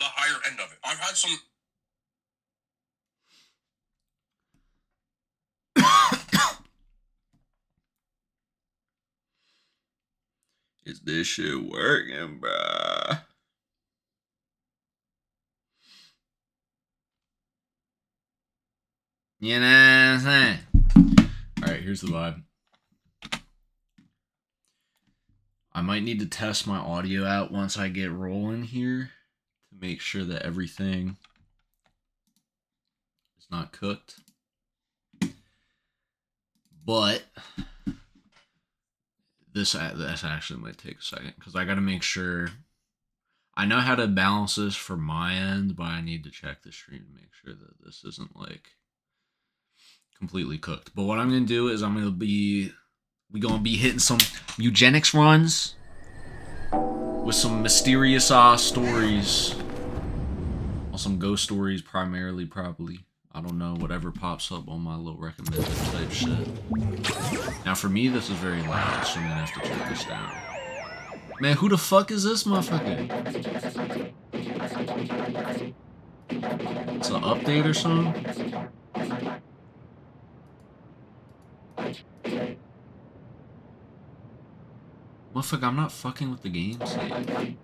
the higher end of it. I've had some. Is this shit working, bruh? You know what I'm saying? Alright, here's the vibe. I might need to test my audio out once I get rolling here to make sure that everything is not cooked. But this actually might take a second because I got to make sure. I know how to balance this for my end, but I need to check the stream to make sure that this isn't like completely cooked. But what I'm gonna do is we're gonna be hitting some Mewgenics runs with some mysterious stories, or some ghost stories primarily, probably. I don't know, whatever pops up on my little recommended type shit. Now for me, this is very loud, so I'm gonna have to turn this down. Man, who the fuck is this motherfucker? It's an update or something? Motherfucker, I'm not fucking with the game save.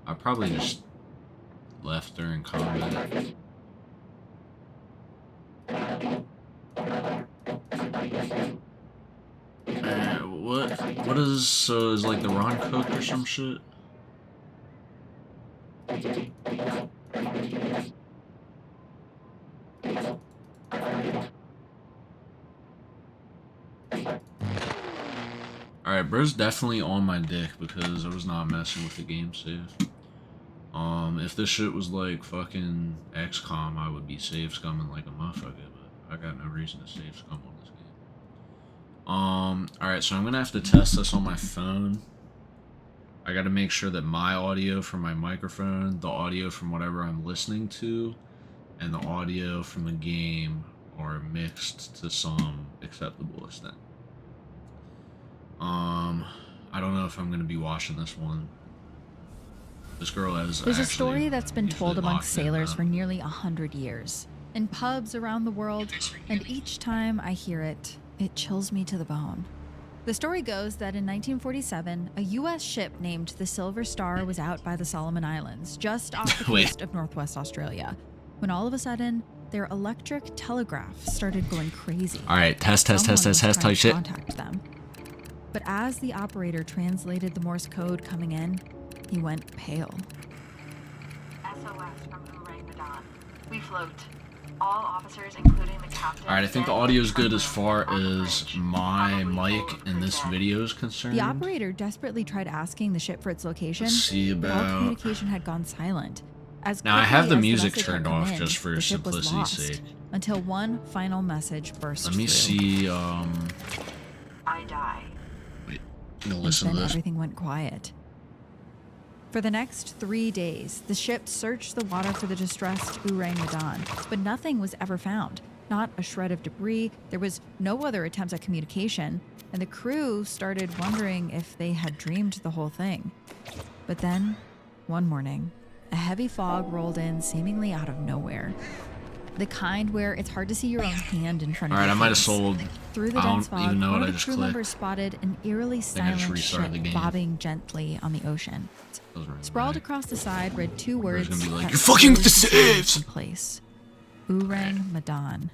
I probably just left during combat. What is, is like the Ron cooked or some shit? Alright, bro's definitely on my dick because I was not messing with the game save. If this shit was like fucking XCOM, I would be save scumming like a motherfucker, but I got no reason to save scum on this game. Alright, so I'm gonna have to test this on my phone. I gotta make sure that my audio from my microphone, the audio from whatever I'm listening to, and the audio from the game are mixed to some acceptable extent. I don't know if I'm gonna be watching this one. This girl has. There's a story that's been told among sailors for nearly 100 years, in pubs around the world, and each time I hear it, it chills me to the bone. The story goes that in 1947, a U.S. ship named the Silver Star was out by the Solomon Islands, just off the coast of Northwest Australia, when all of a sudden, their electric telegraph started going crazy. All right, test type shit. Contact them. But as the operator translated the Morse code coming in, he went pale. SOS from Mewgenics. We float. All officers, including the captain. Alright, I think the audio is good as far as my mic in this video is concerned. The operator desperately tried asking the ship for its location. Let's see about... But all communication had gone silent. Now I have the music turned off just for simplicity's sake. Until one final message burst Let me through. see, I die. Wait, I'm gonna listen to this. Everything went quiet. For the next 3 days, the ship searched the water for the distressed Orang Medan, but nothing was ever found. Not a shred of debris, there was no other attempts at communication, and the crew started wondering if they had dreamed the whole thing. But then, one morning, a heavy fog rolled in seemingly out of nowhere. The kind where it's hard to see your own hand in front of you. Alright, I might have sold. Through the dense fog, even know one what of I the just crew clicked. members spotted an eerily silent ship bobbing gently on the ocean. Sprawled across the side read two words gonna be like, that "You're fucking with the froze saves!" in place. Orang Medan.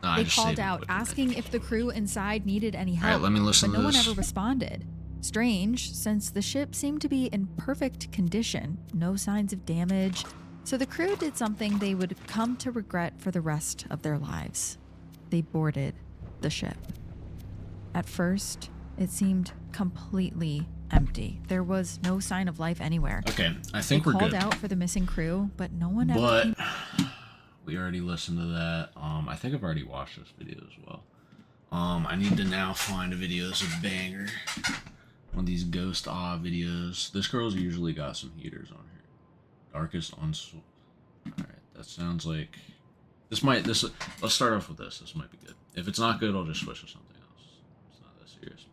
They called out, asking if the crew inside needed any help, let me listen but to no one this. ever responded. Strange, since the ship seemed to be in perfect condition, no signs of damage, so the crew did something they would come to regret for the rest of their lives. They boarded the ship. At first, it seemed completely empty. There was no sign of life anywhere. Okay, I think we're They good. called out for the missing crew, but no one ever But came. we already listened to that. I think I've already watched this video as well. I need to now find a video that's a banger. One of these ghost videos. This girl's usually got some heaters on her. Darkest on. Alright, that sounds like let's start off with this. This might be good. If it's not good, I'll just switch to something else. It's not that serious.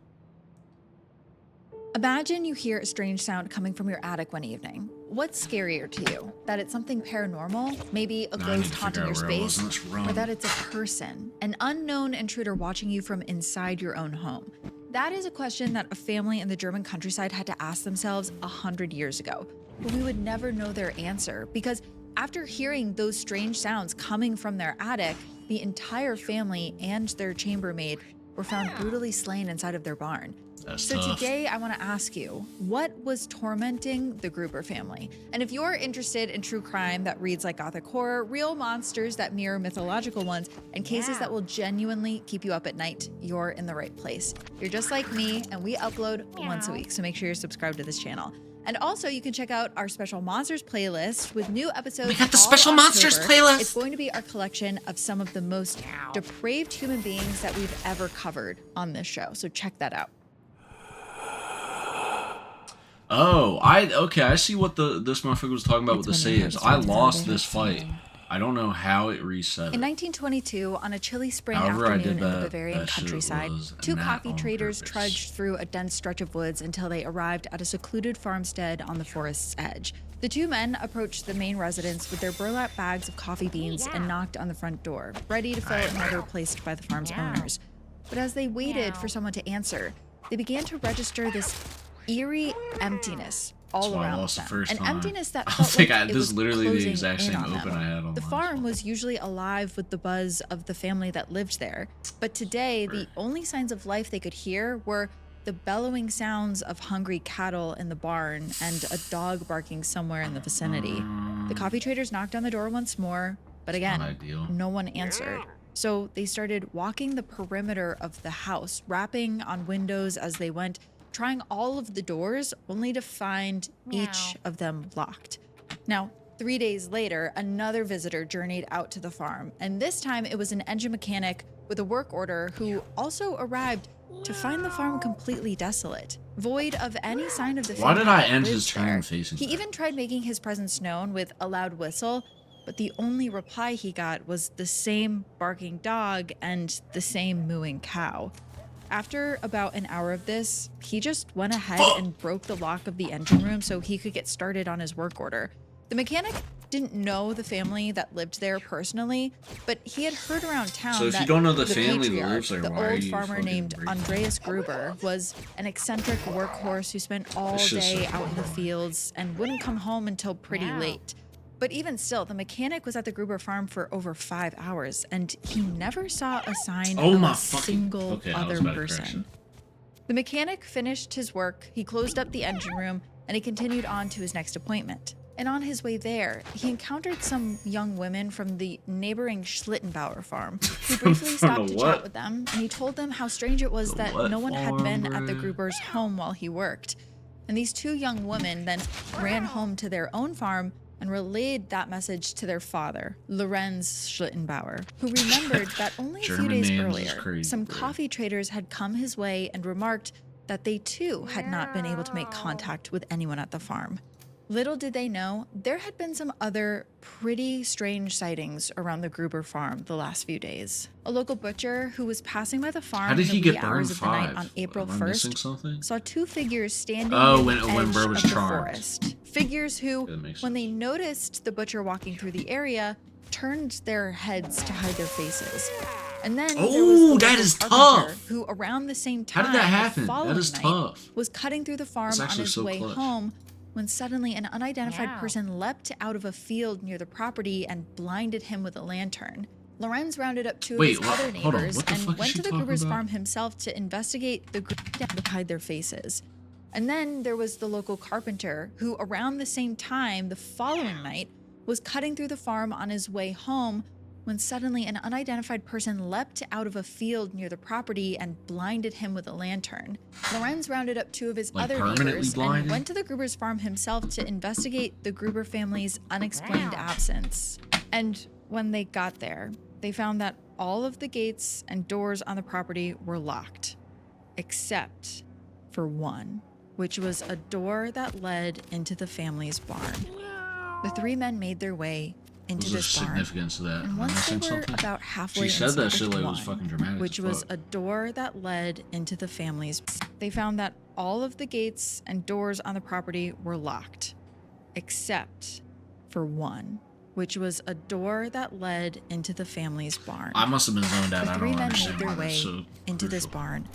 Imagine you hear a strange sound coming from your attic one evening. What's scarier to you? That it's something paranormal, maybe a Now I need ghost to haunting figure your out where I was space, in this or room. that it's a person, an unknown intruder watching you from inside your own home? That is a question that a family in the German countryside had to ask themselves 100 years ago. But we would never know their answer because after hearing those strange sounds coming from their attic, the entire family and their chambermaid were found brutally slain inside of their barn. That's So tough. today I want to ask you, what was tormenting the Gruber family? And if you're interested in true crime that reads like gothic horror, real monsters that mirror mythological ones, and cases that will genuinely keep you up at night, you're in the right place. You're just like me, and we upload once a week, so make sure you're subscribed to this channel. And also, you can check out our Special Monsters playlist with new episodes. We got the all Special Monsters October. playlist. It's going to be our collection of some of the most depraved human beings that we've ever covered on this show. So check that out. Oh, okay. I see what this motherfucker was talking about with the saves. I lost this fight. I don't know how it reset. In 1922, on a chilly spring However, I afternoon did in the that- Bavarian that shit countryside, was two not coffee on traders purpose. trudged through a dense stretch of woods until they arrived at a secluded farmstead on the forest's edge. The two men approached the main residence with their burlap bags of coffee beans and knocked on the front door, ready to fill an order placed by the farm's owners. But as they waited for someone to answer, they began to register this eerie emptiness all That's why I around lost the them. first An time. emptiness that I felt think like it this was is literally the closing exact in same on open them. I had on The last farm one. was usually alive with the buzz of the family that lived there, but today the only signs of life they could hear were the bellowing sounds of hungry cattle in the barn and a dog barking somewhere in the vicinity. The coffee traders knocked on the door once more, but again, not ideal. no one answered. So they started walking the perimeter of the house, rapping on windows as they went, trying all of the doors, only to find each of them locked. Now, 3 days later, another visitor journeyed out to the farm, and this time it was an engine mechanic with a work order who also arrived to find the farm completely desolate, void of any sign of the Why family did I that end lived his turn there. facing He back? even tried making his presence known with a loud whistle, but the only reply he got was the same barking dog and the same mooing cow. After about an hour of this, he just went ahead and broke the lock of the engine room so he could get started on his work order. The mechanic didn't know the family that lived there personally, but he had heard around town So if that you don't know the family that patriarch, lives there, the why are old you farmer fucking named breaking Andreas Gruber, was an eccentric workhorse who spent all It's just day so out in the annoying. fields and wouldn't come home until pretty late. But even still, the mechanic was at the Gruber farm for over 5 hours, and he never saw a sign Oh of my a fucking- single okay, I was other about to correct person. you. The mechanic finished his work, he closed up the engine room, and he continued on to his next appointment. And on his way there, he encountered some young women from the neighboring Schlittenbauer farm. He briefly stopped to what? chat with them, and he told them how strange it was The that what no one had been farm, at the bruh? Gruber's home while he worked. And these two young women then ran home to their own farm and relayed that message to their father, Lorenz Schlittenbauer, who remembered that only a few German days names is earlier, crazy, some bro. coffee traders had come his way and remarked that they too had not been able to make contact with anyone at the farm. Little did they know, there had been some other pretty strange sightings around the Gruber farm the last few days. A local butcher who was passing by the farm How did in the he wee get burned hours of the night 5? on April Am I missing 1st something? saw two figures standing Oh, near when- the when edge Burr was of the charmed. forest. Figures who, That makes when they sense. noticed the butcher walking through the area, turned their heads to hide their faces. And then there was Oh, the that local is carpenter tough. who, around the same How time, did that the happen? That following is night, tough. was cutting through the farm That's on actually his so way clutch. home when suddenly an unidentified person leapt out of a field near the property and blinded him with a lantern. Lorenz rounded up two of Wait, his what? other Hold on, neighbors what the and fuck is went she to the talking Gruber's about? farm himself to investigate the group to hide their faces. And then there was the local carpenter who, around the same time the following night, was cutting through the farm on his way home when suddenly an unidentified person leapt out of a field near the property and blinded him with a lantern. Lorenz rounded up two of his Like other permanently neighbors and blinded? went to the Gruber's farm himself to investigate the Gruber family's unexplained absence. And when they got there, they found that all of the gates and doors on the property were locked, except for one, which was a door that led into the family's barn. The three men made their way into What's the this barn. significance of that? And Am I once they missing were something? about halfway She said that inside shit like it was one, fucking dramatic which as was fuck. a door that led into the family's, they found that all of the gates and doors on the property were locked, except for one, which was a door that led into the family's barn. I must have been zoned out. The I three don't men understand made why their that's way so into this crucial. barn,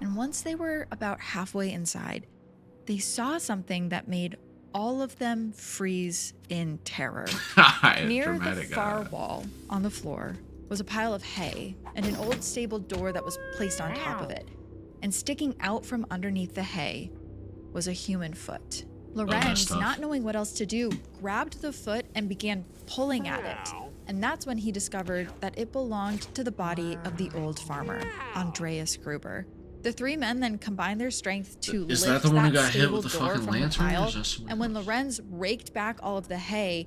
and once they were about halfway inside, they saw something that made all of them freeze in terror. Near the Dramatic, far wall on the floor was a pile of hay and an old stable door that was placed on top of it. And sticking out from underneath the hay was a human foot. Lorenz, tough. not knowing what else to do, grabbed the foot and began pulling at it. And that's when he discovered that it belonged to the body of the old farmer, Andreas Gruber. The three men then combined their strength to Is lift that the one who that got hit stable with the door fucking from the lantern, or pile, is that someone and when else? Lorenz raked back all of the hay,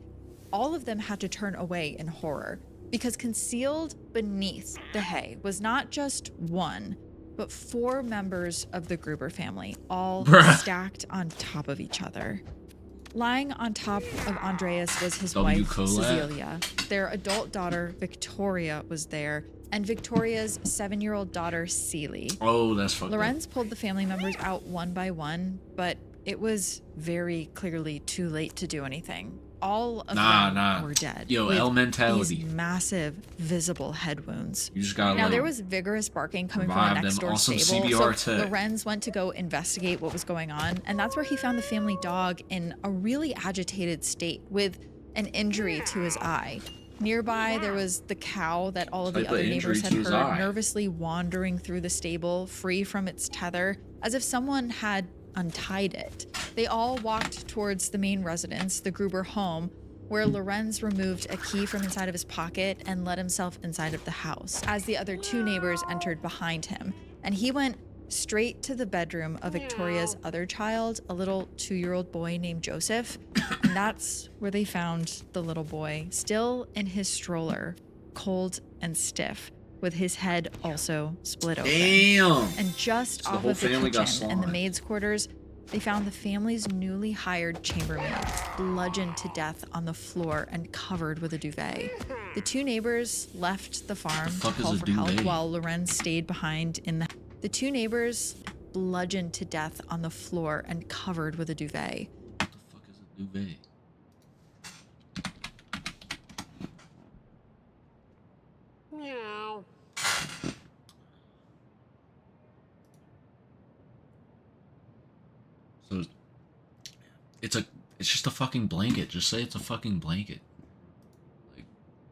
all of them had to turn away in horror, because concealed beneath the hay was not just one, but four members of the Gruber family, all Bruh. stacked on top of each other. Lying on top of Andreas was his W. wife, Colette. Cecilia. Their adult daughter, Victoria, was there, and Victoria's 7-year-old daughter, Celie. Oh, that's fucked up. Lorenz pulled the family members out one by one, but it was very clearly too late to do anything. All of them were dead. Yo, with L mentality. these massive, visible head wounds. You just gotta Now, let there them was vigorous barking coming from revive the them next door on some stable, CBR so tech. Lorenz went to go investigate what was going on, and that's where he found the family dog in a really agitated state with an injury to his eye. Nearby, there was the cow that all of the Type of other injury neighbors had to his heard eye. nervously wandering through the stable, free from its tether, as if someone had untied it. They all walked towards the main residence, the Gruber home, where Lorenz removed a key from inside of his pocket and let himself inside of the house, as the other two neighbors entered behind him. And he went straight to the bedroom of Victoria's other child, a little 2-year-old boy named Joseph. And that's where they found the little boy, still in his stroller, cold and stiff, with his head also split open. Damn. And just So the off whole of the family got kitchen and the slimed. maid's quarters, they found the family's newly hired chambermaid bludgeoned to death on the floor and covered with a duvet. The two neighbors left the farm to fuck is call a for help duvet? while Lorenz stayed behind in the... The two neighbors bludgeoned to death on the floor and covered with a duvet. What the fuck is a duvet? So it's just a fucking blanket. Just say it's a fucking blanket. Like,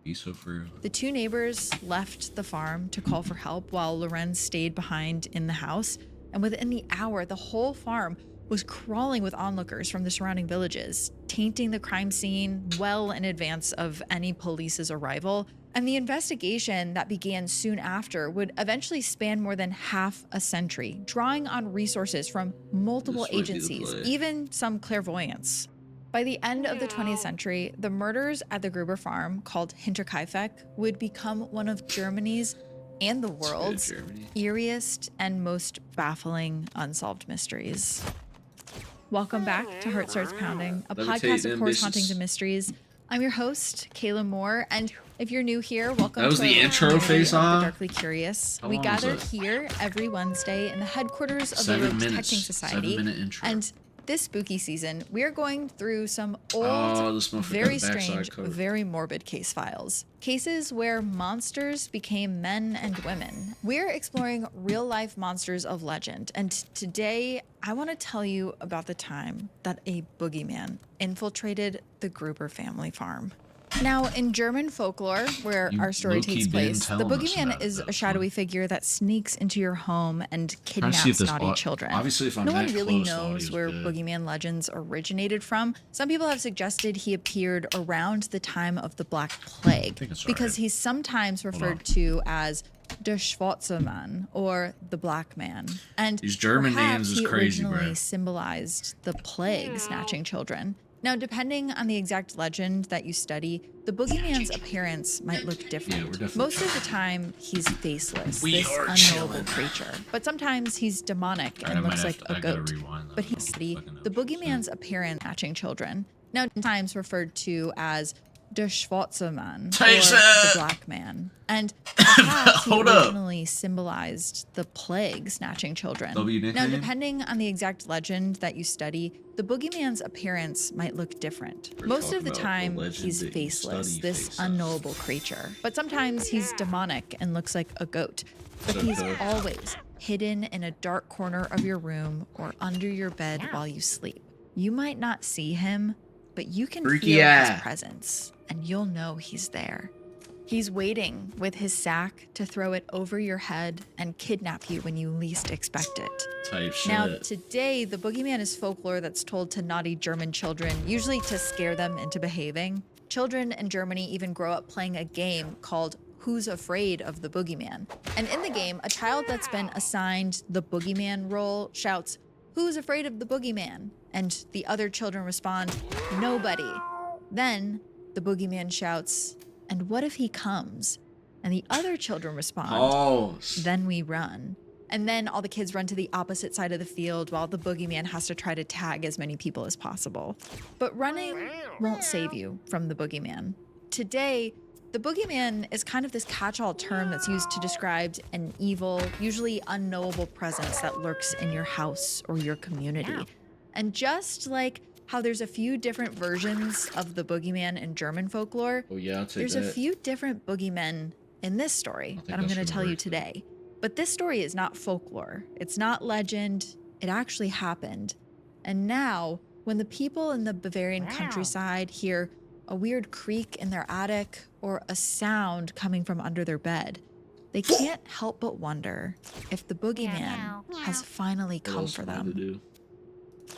be so for real. The two neighbors left the farm to call for help while Lorenz stayed behind in the house. And within the hour, the whole farm was crawling with onlookers from the surrounding villages, tainting the crime scene well in advance of any police's arrival. And the investigation that began soon after would eventually span more than half a century, drawing on resources from multiple This might be the agencies, play. even some clairvoyants. By the end of the 20th century, the murders at the Gruber farm, called Hinterkaifeck, would become one of Germany's and the world's Germany. eeriest and most baffling unsolved mysteries. Welcome back to Heart Starts Pounding, a Levitate podcast them of horror bitches. hauntings and mysteries. I'm your host, Kayla Moore, and if you're new here, welcome That was to the our intro community face of the off? Darkly Curious. How We long was gather that? here every Wednesday in the headquarters of the 7 Rogue minutes. Detecting Society. 7-minute intro. And this spooky season, we are going through some Oh, old, this motherfucker very got the backside strange, coat. very morbid case files. Cases where monsters became men and women. We're exploring real-life monsters of legend, and today I want to tell you about the time that a boogeyman infiltrated the Gruber family farm. Now, in German folklore, where You our story low-key takes been place, the telling us boogeyman about it, is though, a shadowy so- figure that sneaks into your home and Trying to see if kidnaps this naughty children. Obviously, if I'm No one that really close, the knows audio's where good. boogeyman legends originated from. Some people have suggested he appeared around the time of the Black Plague think it's because alright. he's sometimes on. referred to as Der Schwarze Mann or the Black Man. And These German perhaps names is he crazy, originally bruh. symbolized the plague snatching children. Now, depending on the exact legend that you study, the boogeyman's appearance might look different. Yeah, we're definitely Most of the time, he's faceless, We this are unknowable chilling. creature. But sometimes he's demonic Alright, I and might looks have like to- a I gotta goat. rewind that. But I he's don't fucking know the what you're saying. boogeyman's appearance matching children. Now, sometimes referred to as Der Schwarze Mann, or Tyson! the Black Man. And the hat he Hold up. originally symbolized the plague snatching children. W Now, nickname? depending on the exact legend that you study, the boogeyman's appearance might look different. We're Most of talking the about the time, legend he's that you faceless, study, this faceless. unknowable creature. But sometimes he's demonic and looks like a goat. But So he's good. always hidden in a dark corner of your room or under your bed while you sleep. You might not see him, but you can Freaky feel eye. his presence, and you'll know he's there. He's waiting with his sack to throw it over your head and kidnap you when you least expect it. Type shit. Now, today, the boogeyman is folklore that's told to naughty German children, usually to scare them into behaving. Children in Germany even grow up playing a game called Who's Afraid of the Boogeyman? And in the game, a child that's been assigned the boogeyman role shouts, "Who's afraid of the boogeyman?" And the other children respond, "Nobody." Then the boogeyman shouts, "And what if he comes?" And the other children respond, Pause. "Then we run." And then all the kids run to the opposite side of the field while the boogeyman has to try to tag as many people as possible. But running won't save you from the boogeyman. Today, the boogeyman is kind of this catch-all term that's used to describe an evil, usually unknowable presence that lurks in your house or your community. And just like how there's a few different versions of the boogeyman in German folklore, Oh yeah, I'll take there's that. a few different boogeymen in this story think that I'm that's going to tell you reversed. today. But this story is not folklore. It's not legend. It actually happened. And now, when the people in the Bavarian countryside hear a weird creak in their attic or a sound coming from under their bed, they can't help but wonder if the boogeyman has finally What come else for am I to them. do?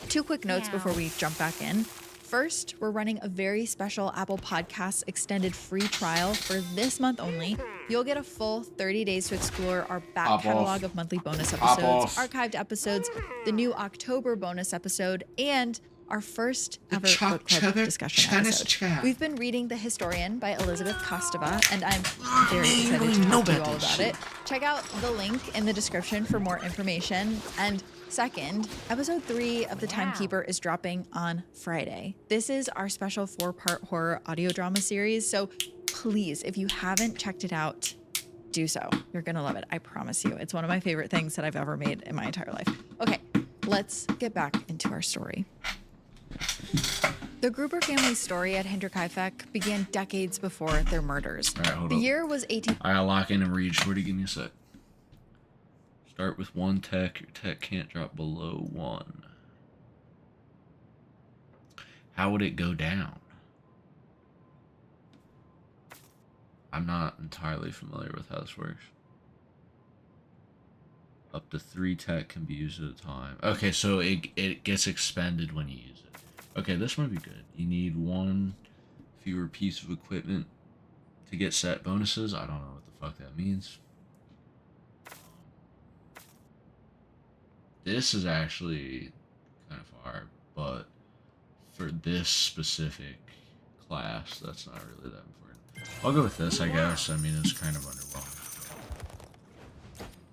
2 quick notes before we jump back in. First, we're running a very special Apple Podcasts extended free trial for this month only. You'll get a full 30 days to explore our back Pop catalog off. of monthly bonus Pop episodes, off. archived episodes, the new October bonus episode, and our first ever book club discussion episode. We've been reading The Historian by Elizabeth Kostova, and I'm very excited to talk to you all about it. Check out the link in the description for more information. And second, episode 3 of The Timekeeper is dropping on Friday. This is our special 4-part horror audio drama series, so please, if you haven't checked it out, do so. You're gonna love it, I promise you. It's one of my favorite things that I've ever made in my entire life. Okay, let's get back into our story. The Gruber family's story at Hinterkaifeck began decades before their murders. All right, hold The up. year was 18... I gotta lock in and read. Shorty, give me a sec. Start with 1 tech. Your tech can't drop below 1. How would it go down? I'm not entirely familiar with how this works. Up to 3 tech can be used at a time. Okay, so it gets expended when you use it. Okay, this might be good. You need 1 fewer piece of equipment to get set bonuses. I don't know what the fuck that means. This is actually kind of hard, but for this specific class, that's not really that important. I'll go with this, I guess. I mean, it's kind of underwhelming.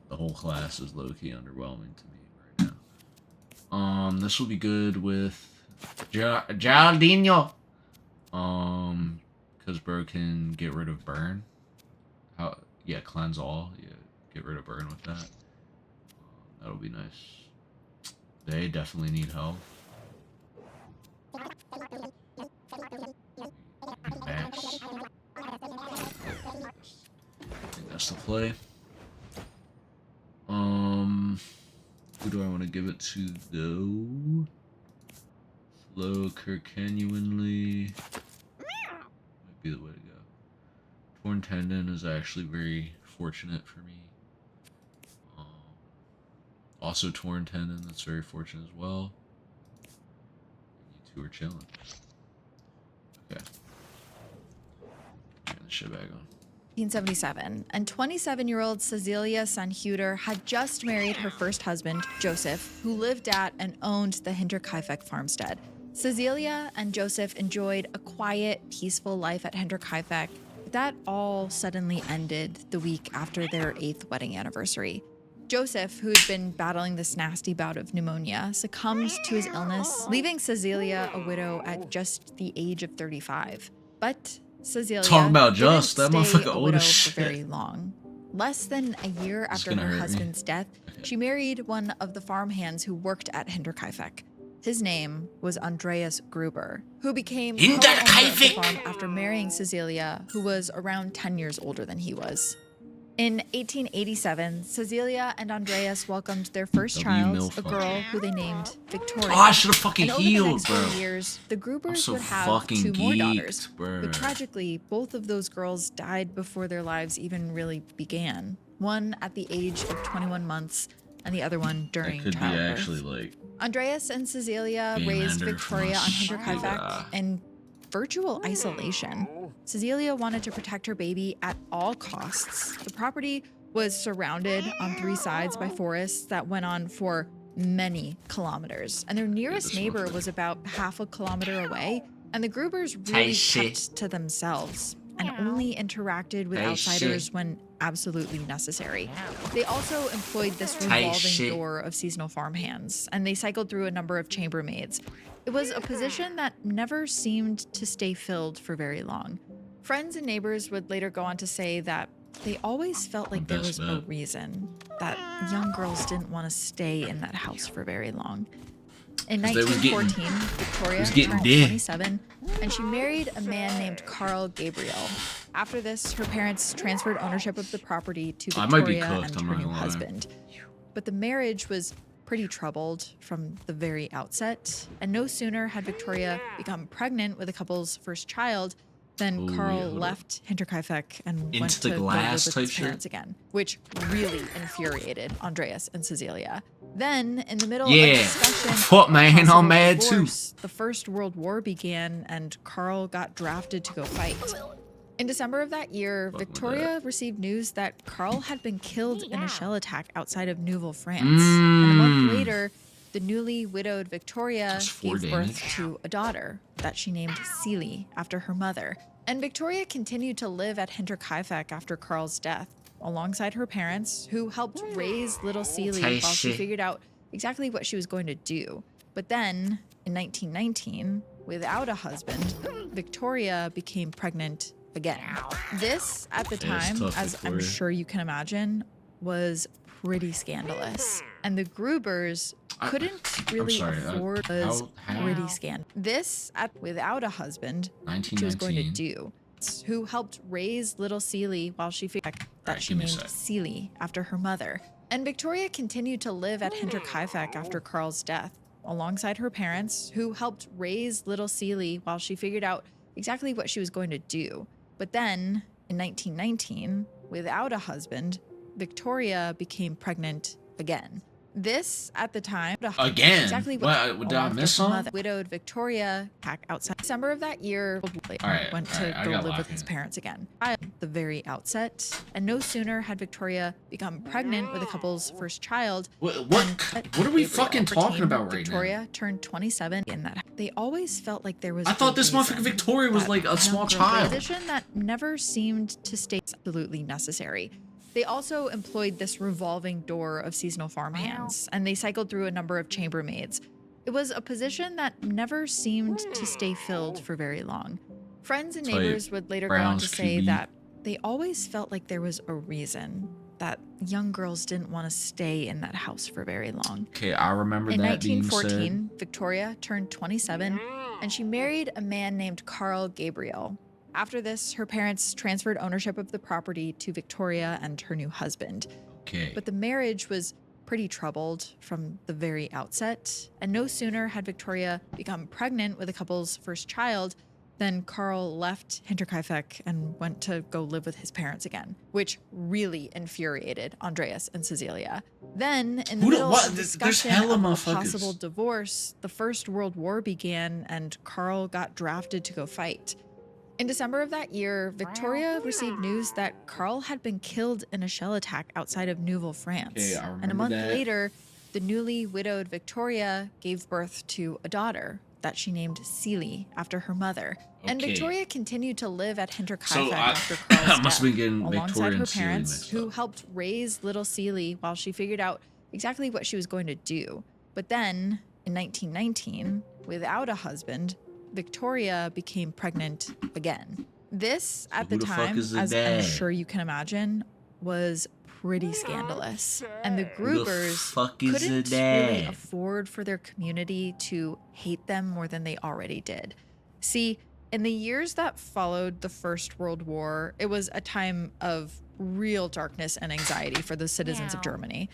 The whole class is low-key underwhelming to me right now. This will be good with Jaldinho. Because bro can get rid of burn. Yeah, cleanse all. Yeah, get rid of burn with that. That'll be nice. They definitely need help. Max. I think that's the play. Who do I want to give it to though? Flo Kirkenuinly might be the way to go. Torn tendon is actually very fortunate for me. Also torn tendon, that's very fortunate as well. You two are chilling. Okay. Turn the shit back on. 1977, and 27-year-old Cecilia Sanhuter had just married her first husband, Joseph, who lived at and owned the Hinterkaifeck farmstead. Cecilia and Joseph enjoyed a quiet, peaceful life at Hinterkaifeck, but that all suddenly ended the week after their 8th wedding anniversary. Joseph, who had been battling this nasty bout of pneumonia, succumbed to his illness, leaving Cecilia a widow at just the age of 35. But Cecilia Talk about didn't Just, that stay motherfucker a old widow as for shit. very long. Less than a year This is after gonna her hurt me. husband's death, she married one of the farmhands who worked at Hinterkaifeck. His name was Andreas Gruber, who became co-owner of the Hinterkaifeck? farm after marrying Cecilia, who was around 10 years older than he was. In 1887, Cecilia and Andreas welcomed their first W. child, a Milford. girl who they named Victoria. Oh, I should have fucking And over the healed, next bro. 4 years, the Grubers so would have fucking 2 more daughters. geeked, bro. But tragically, both of those girls died before their lives even really began. One at the age of 21 months, and the other one That during could be childbirth. actually like Andreas and Cecilia Game raised ender from Victoria on us. Hinterkaifeck Yeah. in virtual isolation. Cecilia wanted to protect her baby at all costs. The property was surrounded on 3 sides by forests that went on for many kilometers, and their nearest this neighbor one. was about half a kilometer away, and the Grubers Tight really shit. kept to themselves and only interacted with Tight outsiders shit. when absolutely necessary. They also employed this Tight revolving shit. door of seasonal farmhands, and they cycled through a number of chambermaids. It was a position that never seemed to stay filled for very long. Friends and neighbors would later go on to say that they always felt like there was Best a bet. reason that young girls didn't want to stay in that house for very long. In 'Cause they was getting- 1914, Victoria was getting turned dead. 27, and she married a man named Carl Gabriel. After this, her parents transferred ownership of the property to I might be Victoria cooked, and I'm her not new gonna lie. husband. But the marriage was pretty troubled from the very outset, and no sooner had Victoria become pregnant with the couple's first child than Ooh, Carl yeah, hold up. left Hinterkaifeck and Into went the to go glass live type with his shit? parents again, which really infuriated Andreas and Cecilia. Then, in the middle Yeah. of discussion What, of man? I'm possible mad too. divorce, the First World War began, and Carl got drafted to go fight. In December of that year, Fuck with Victoria received news that Carl had been killed in a shell attack outside of Neuville, France. And a month later, the newly widowed Victoria That's 4 gave birth damage. to a daughter that she named Celie after her mother. And Victoria continued to live at Hinterkaifeck after Carl's death, alongside her parents, who helped raise little Celie Tight while she shit. figured out exactly what she was going to do. But then, in 1919, without a husband, Victoria became pregnant again. This, at the Yeah, it's time, tough, as I'm Victoria. sure you can imagine, was pretty scandalous. And the Grubers couldn't really sorry, afford how- pretty scandal. This, without a husband, she was going to 1919. do. Who helped raise little Celie while she figured that Alright, she give me a named sec. Celie after her mother. And Victoria continued to live at Hinterkaifeck after Carl's death, alongside her parents, who helped raise little Celie while she figured out exactly what she was going to do. But then, in 1919, without a husband, Victoria became pregnant again. This, at the time, Again? exactly What, did I along with miss her something? mother, widowed Victoria back outside. December of that year, Alright, went to alright, I go got live with locked his in. parents again. At the very outset, and no sooner had Victoria become pregnant with the couple's first child. What than what are we Gabriel fucking talking 14, about right Victoria now? turned 27 in that. They always felt like there was. I thought a this reason motherfucking Victoria was that like a young small girl- child. A position that never seemed to stay absolutely necessary. They also employed this revolving door of seasonal farmhands, and they cycled through a number of chambermaids. It was a position that never seemed to stay filled for very long. Friends and Tight. neighbors would later go on to Browns say QB. that they always felt like there was a reason that young girls didn't want to stay in that house for very long. Okay, I remember In that being 1914, Victoria turned 27, and she married a man named Carl Gabriel. After this, her parents transferred ownership of the property to Victoria and her new husband. said. Okay. But the marriage was pretty troubled from the very outset, and no sooner had Victoria become pregnant with the couple's first child than Carl left Hinterkaifeck and went to go live with his parents again, which really infuriated Andreas and Cecilia. Then, in the Who the- middle what? of There's discussion hella of a motherfuckers. possible divorce, the First World War began and Carl got drafted to go fight. In December of that year, Victoria received news that Carl had been killed in a shell attack outside of Neuville, France. Okay, I And a remember month that. later, the newly widowed Victoria gave birth to a daughter that she named Celie after her mother. And Okay. Victoria continued to live at So Hinterkaifeck I, after Carl's I must death, have been getting alongside Victoria her and Celie parents, mixed who up. helped raise little Celie while she figured out exactly what she was going to do. But then, in 1919, without a husband, Victoria became pregnant again. This, at who the the fuck time, is the as I'm dad? sure you can imagine, was pretty scandalous. And the Who the Grubers fuck is the couldn't really dad? afford for their community to hate them more than they already did. See, in the years that followed the First World War, it was a time of real darkness and anxiety for the citizens of Germany.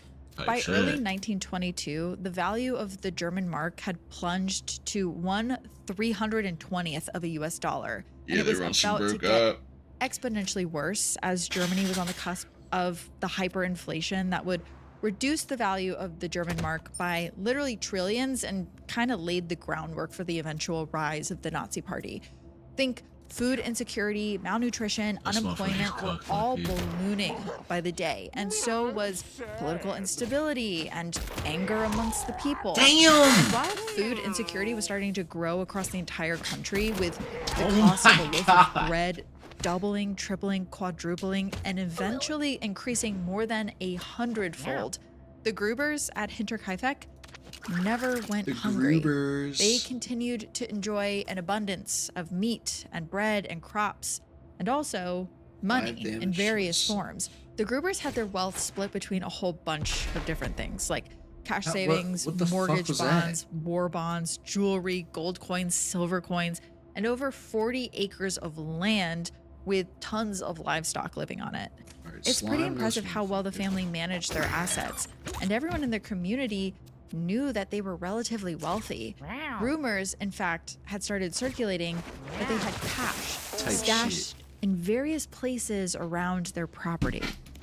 By Shit. early 1922, the value of the German mark had plunged to 1/320th of a US dollar. And it was about to get exponentially worse as Germany was on the cusp of the hyperinflation that would reduce the value of the German mark by literally trillions and kind of laid the groundwork for the eventual rise of the Nazi Party. Think food insecurity, malnutrition, This unemployment motherfucker's were cooked, all lucky. ballooning by the day, and so was political instability and anger amongst the people. Damn! And while food insecurity was starting to grow across the entire country, with the Oh cost of a my loaf God. of bread doubling, tripling, quadrupling, and eventually increasing more than 100-fold, the Grubers at Hinterkaifeck never went hungry. They continued to enjoy an abundance of meat and bread and crops, and also money in various forms. The Grubers had their wealth split between a whole bunch of different things, like cash savings, what the fuck mortgage was that? bonds, war bonds, jewelry, gold coins, silver coins, and over 40 acres of land with tons of livestock living on it. It's pretty impressive how well the family managed their assets, and everyone in their community knew that they were relatively wealthy. Rumors, in fact, had started circulating that they had cash stashed in various places around their property.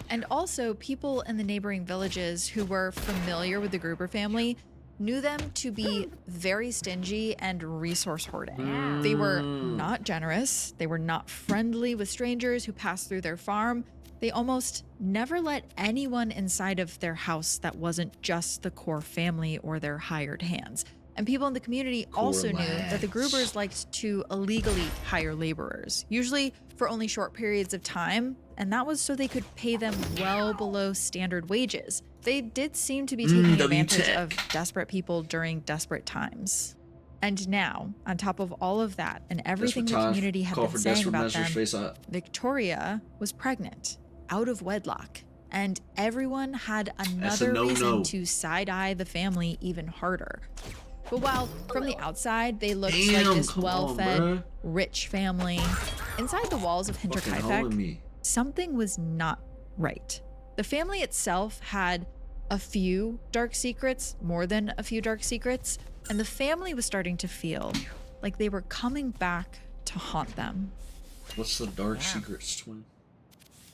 And also, people in the neighboring villages who were familiar with the Gruber family knew them to be very stingy and resource hoarding. They were not generous. They were not friendly with strangers who passed through their farm. They almost never let anyone inside of their house that wasn't just the core family or their hired hands. And people in the community also knew that the Grubers liked to illegally hire laborers, usually for only short periods of time, and that was so they could pay them well below standard wages. They did seem to be taking advantage of desperate people during desperate times. And now, on top of all of that and everything the community had been saying about them, Victoria was pregnant, out of wedlock, and everyone had another reason to side-eye the family even harder. But while from the outside they looked like this well-fed, rich family, inside the walls of Hinterkaifeck, something was not right. The family itself had a few dark secrets, more than a few dark secrets, and the family was starting to feel like they were coming back to haunt them. What's the dark secrets, twin?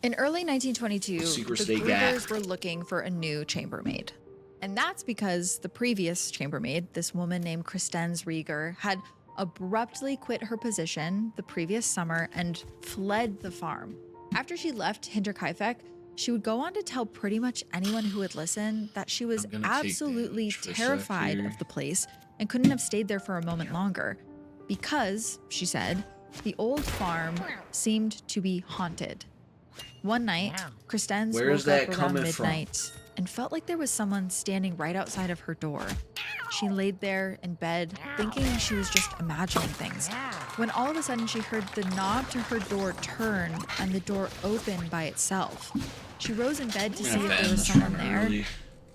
In early 1922, secrets the they got. Grubers were looking for a new chambermaid. And that's because the previous chambermaid, this woman named Christens Rieger, had abruptly quit her position the previous summer and fled the farm. After she left Hinterkaifeck, she would go on to tell pretty much anyone who would listen that she was absolutely terrified of the place and couldn't have stayed there for a moment longer because, she said, the old farm seemed to be haunted. One night, Christens woke up around midnight and felt like there was someone standing right outside of her door. She laid there in bed, thinking she was just imagining things, when all of a sudden she heard the knob to her door turn and the door open by itself. She rose in bed to see if there was someone there,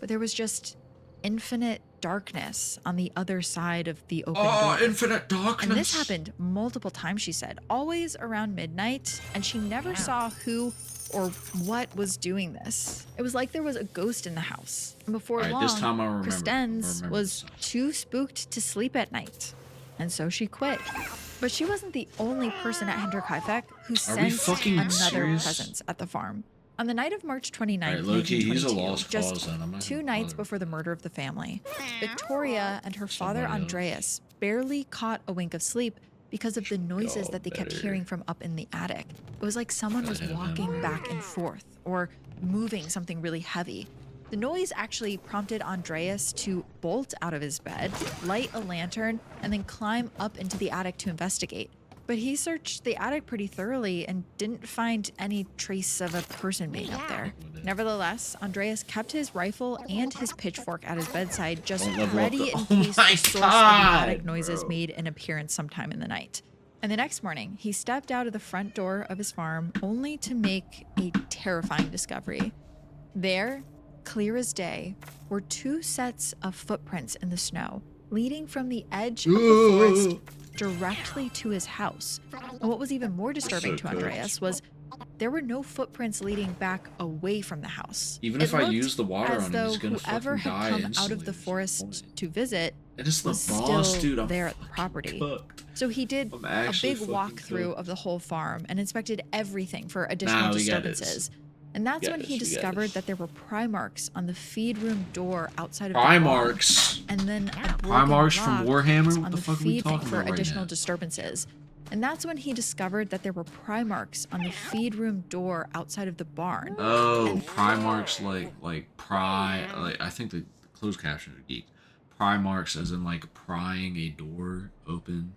but there was just infinite darkness on the other side of the open door. Oh, infinite darkness! And this happened multiple times, she said, always around midnight, and she never saw who or what was doing this. It was like there was a ghost in the house. And before long, this time I remember. Christens was too spooked to sleep at night, and so she quit. But she wasn't the only person at Hinterkaifeck who sensed another presence at the farm. On the night of March 29, 1922, just 2 nights before the murder of the family, Victoria and her father Andreas barely caught a wink of sleep because of the noises that they kept hearing from up in the attic. It was like someone was walking back and forth or moving something really heavy. The noise actually prompted Andreas to bolt out of his bed, light a lantern, and then climb up into the attic to investigate. But he searched the attic pretty thoroughly and didn't find any trace of a person being up there. Nevertheless, Andreas kept his rifle and his pitchfork at his bedside, just ready in case the source of the attic noises made an appearance sometime in the night. And the next morning, he stepped out of the front door of his farm only to make a terrifying discovery. There, clear as day, were 2 sets of footprints in the snow, leading from the edge of the forest directly to his house. And what was even more disturbing to Andreas was there were no footprints leading back away from the house. Even if I use the water as on him, though he's gonna whoever fucking had die come out of the instantly. forest to visit And it's the was boss, still dude. I'm there at the fucking property. cooked. So he did I'm a actually big fucking walkthrough cooked. of the whole farm and inspected everything for additional Nah, we got disturbances. this. And that's We got when this, he we got discovered this. that there were pry marks on the feed room door outside of the Pry barn, marks. and then a Pry broken marks from lock Warhammer? What on the the fuck are we feed thing talking for about right additional now? disturbances. And that's when he discovered that there were pry marks on the feed room door outside of the barn. Oh, pry marks like pry. Like I think the closed caption are geeked. Pry marks as in like prying a door open.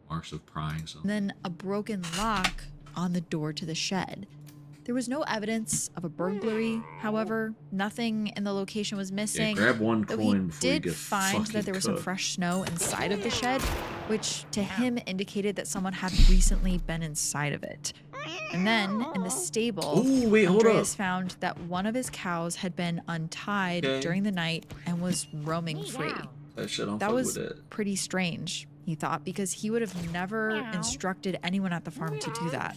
Marks of prying something. And then a broken lock on the door to the shed. There was no evidence of a burglary, however. Nothing in the location was Yeah, missing. grab one Though coin he before you did get find fucking that there was some cooked. fresh snow inside of the shed, which to him indicated that someone had recently been inside of it. And then in the stable, Ooh, wait, hold Andreas up. found that one of his cows had been untied Okay. during the night and was roaming free. That shit, I'm That fuck was with it. pretty strange, he thought, because he would have never instructed anyone at the farm to do that.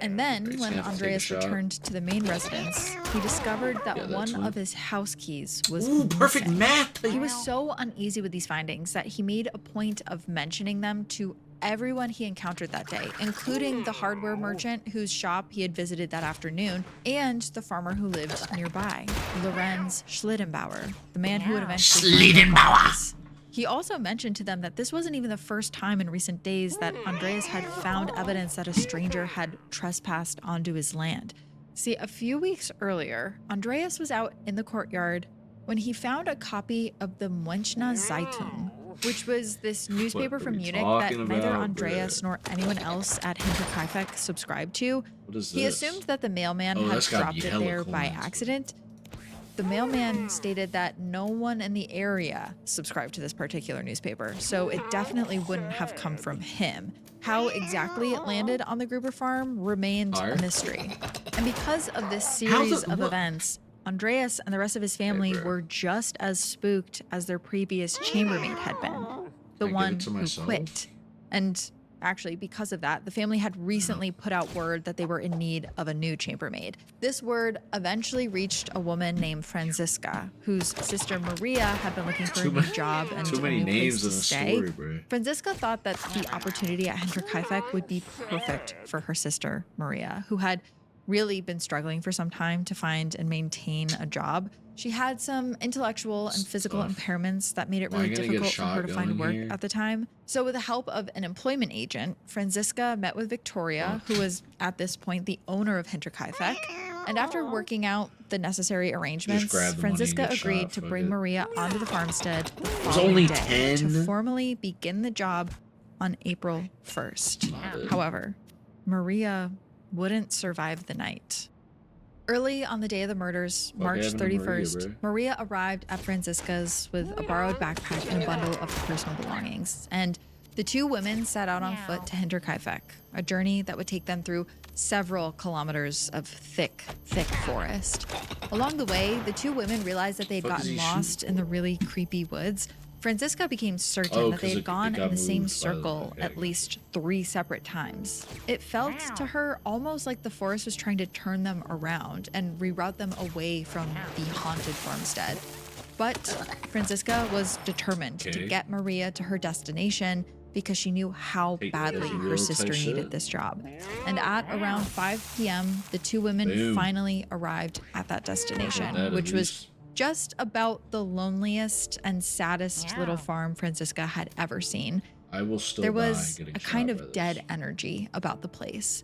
And then, He's when gonna have to take a Andreas shot. returned to the main residence, he discovered that Yeah, that's one one. of his house keys was Ooh, perfect missing. math. He was so uneasy with these findings that he made a point of mentioning them to everyone he encountered that day, including the hardware merchant whose shop he had visited that afternoon, and the farmer who lived nearby, Lorenz Schlittenbauer, the man who would eventually find the bodies. He also mentioned to them that this wasn't even the first time in recent days that Andreas had found evidence that a stranger had trespassed onto his land. See, a few weeks earlier, Andreas was out in the courtyard when he found a copy of the Münchner Zeitung, which was this newspaper are from we Munich that talking neither about, Andreas bruh? nor anyone else at Hinterkaifeck subscribed to. What is He this? assumed that the mailman Oh, had that's gotta dropped be it hella there by coins. accident. The mailman stated that no one in the area subscribed to this particular newspaper, so it definitely wouldn't have come from him. How exactly it landed on the Gruber farm remained Fire. a mystery. And because of this series of what- events, Andreas and the rest of his family bro. were just as spooked as their previous chambermaid had been, the I give one it to who myself? quit. And actually, because of that, the family had recently put out word that they were in need of a new chambermaid. This word eventually reached a woman named Franziska, whose sister Maria had been looking for a new job and Too a many new names place in to a stay. story, bro. Franziska thought that the opportunity at Hinterkaifeck would be perfect for her sister Maria, who had really been struggling for some time to find and maintain a job. She had some intellectual and physical Stuff. impairments that made it Am I really gonna get difficult for her to find shotgun work here? at the time. So with the help of an employment agent, Franziska met with Victoria, who was at this point the owner of Hinterkaifeck. And after working out the necessary arrangements, grab the money and Franziska get agreed shot, to fuck bring it. Maria onto the farmstead the was following only day to 10. formally begin the job on April 1st. Not it. However, Maria wouldn't survive the night. Early on the day of the murders, March happened to Maria, 31st, Maria arrived at Franziska's with a borrowed backpack and a bundle of personal belongings. And the two women set out on foot to Hinterkaifeck, a journey that would take them through several kilometers of thick forest. Along the way, the two women realized that they had Fuck is gotten he lost shooting in the for? really creepy woods. Franziska became certain Oh, that they 'cause had it gone got in the same moved by the- circle okay, at okay. least 3 separate times. It felt to her almost like the forest was trying to turn them around and reroute them away from the haunted farmstead. But Franziska was determined to Okay. get Maria to her destination because she knew how Hey, badly that's her real type sister shit. needed this job. And at around 5 p.m., the two women Boom. finally arrived at that destination, That at which was least. just about the loneliest and saddest little farm Franziska had ever seen. I will still There die was getting a kind shot by of this. dead energy about the place.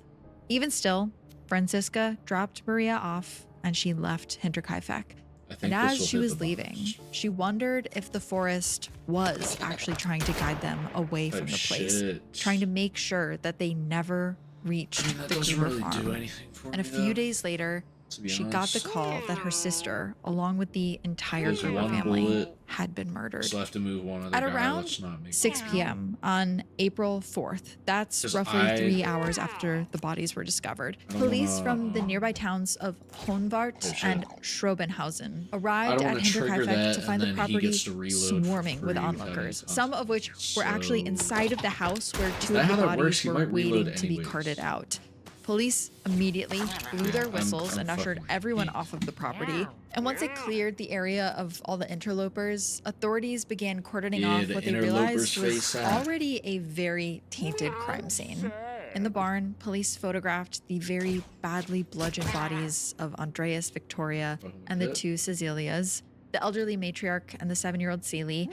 Even still, Franziska dropped Maria off and she left Hinterkaifeck. I And think this as will she hit was the leaving, box. she wondered if the forest was actually trying to guide them away Oh, from the place, shit. trying to make sure that they never reached That the doesn't Gruber really farm. do anything for And a me, few though. days later, To be she got honest. the call that her sister, along with the entire There's Gerber one family, bullet. had been murdered. So I have to move one other At guy. around Let's not make 6 p.m. on April 4th, that's 'Cause roughly I- 3 hours after the bodies were discovered, I don't police wanna, from the nearby towns of Honvart Oh, shit. and Schrobenhausen I arrived don't at wanna trigger Hinterkaifeck that, to and find the then he property gets to reload swarming with free onlookers, without some of which were actually So- inside of the house where two that of how the that bodies works? He were might reload waiting to be anyways. carted out. Police immediately blew their I'm whistles and ushered fucking everyone geeked. off of the property. And once they cleared the area of all the interlopers, authorities began cordoning Yeah, off the what they interlopers realized was face out. already a very tainted crime scene. In the barn, police photographed the very badly bludgeoned bodies of Andreas Victoria and the shit. two Cecilias, the elderly matriarch and the 7-year-old Celie.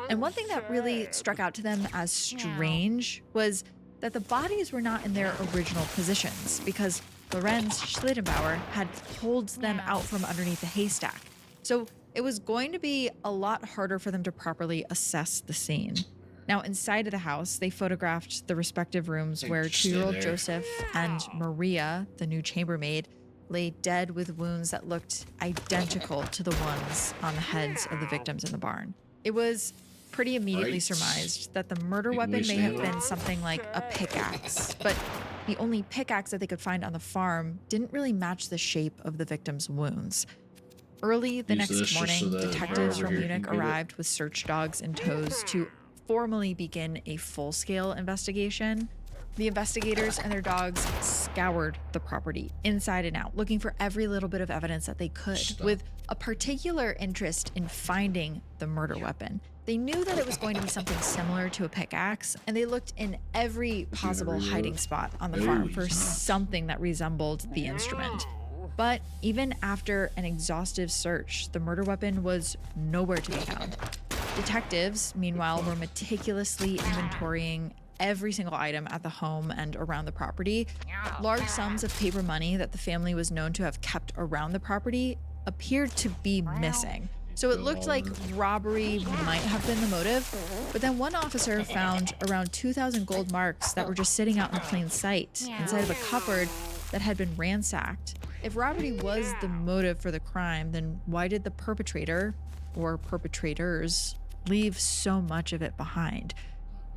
And one thing that really struck out to them as strange was that the bodies were not in their original positions because Lorenz Schlittenbauer had pulled them out from underneath the haystack. So it was going to be a lot harder for them to properly assess the scene. Now, inside of the house, they photographed the respective rooms Hey, where just stay 2-year-old there. Joseph and Maria, the new chambermaid, lay dead with wounds that looked identical to the ones on the heads of the victims in the barn. It was pretty immediately Right. surmised that the murder Big weapon may waste have ammo. been something like a pickaxe, but the only pickaxe that they could find on the farm didn't really match the shape of the victim's wounds. Early the Use this next just morning, so that detectives whoever from here can Munich get it. arrived with search dogs in tows to formally begin a full-scale investigation. The investigators and their dogs scoured the property inside and out, looking for every little bit of evidence that they could, Stop. with a particular interest in finding the murder weapon. They knew that it was going to be something similar to a pickaxe, and they looked in every possible reload? hiding spot on the No, farm he's for not. something that resembled the instrument. But even after an exhaustive search, the murder weapon was nowhere to be found. Detectives, meanwhile, were meticulously inventorying every single item at the home and around the property. Large sums of paper money that the family was known to have kept around the property appeared to be missing. So it looked like robbery might have been the motive, but then one officer found around 2,000 gold marks that were just sitting out in plain sight inside of a cupboard that had been ransacked. If robbery was the motive for the crime, then why did the perpetrator, or perpetrators, leave so much of it behind?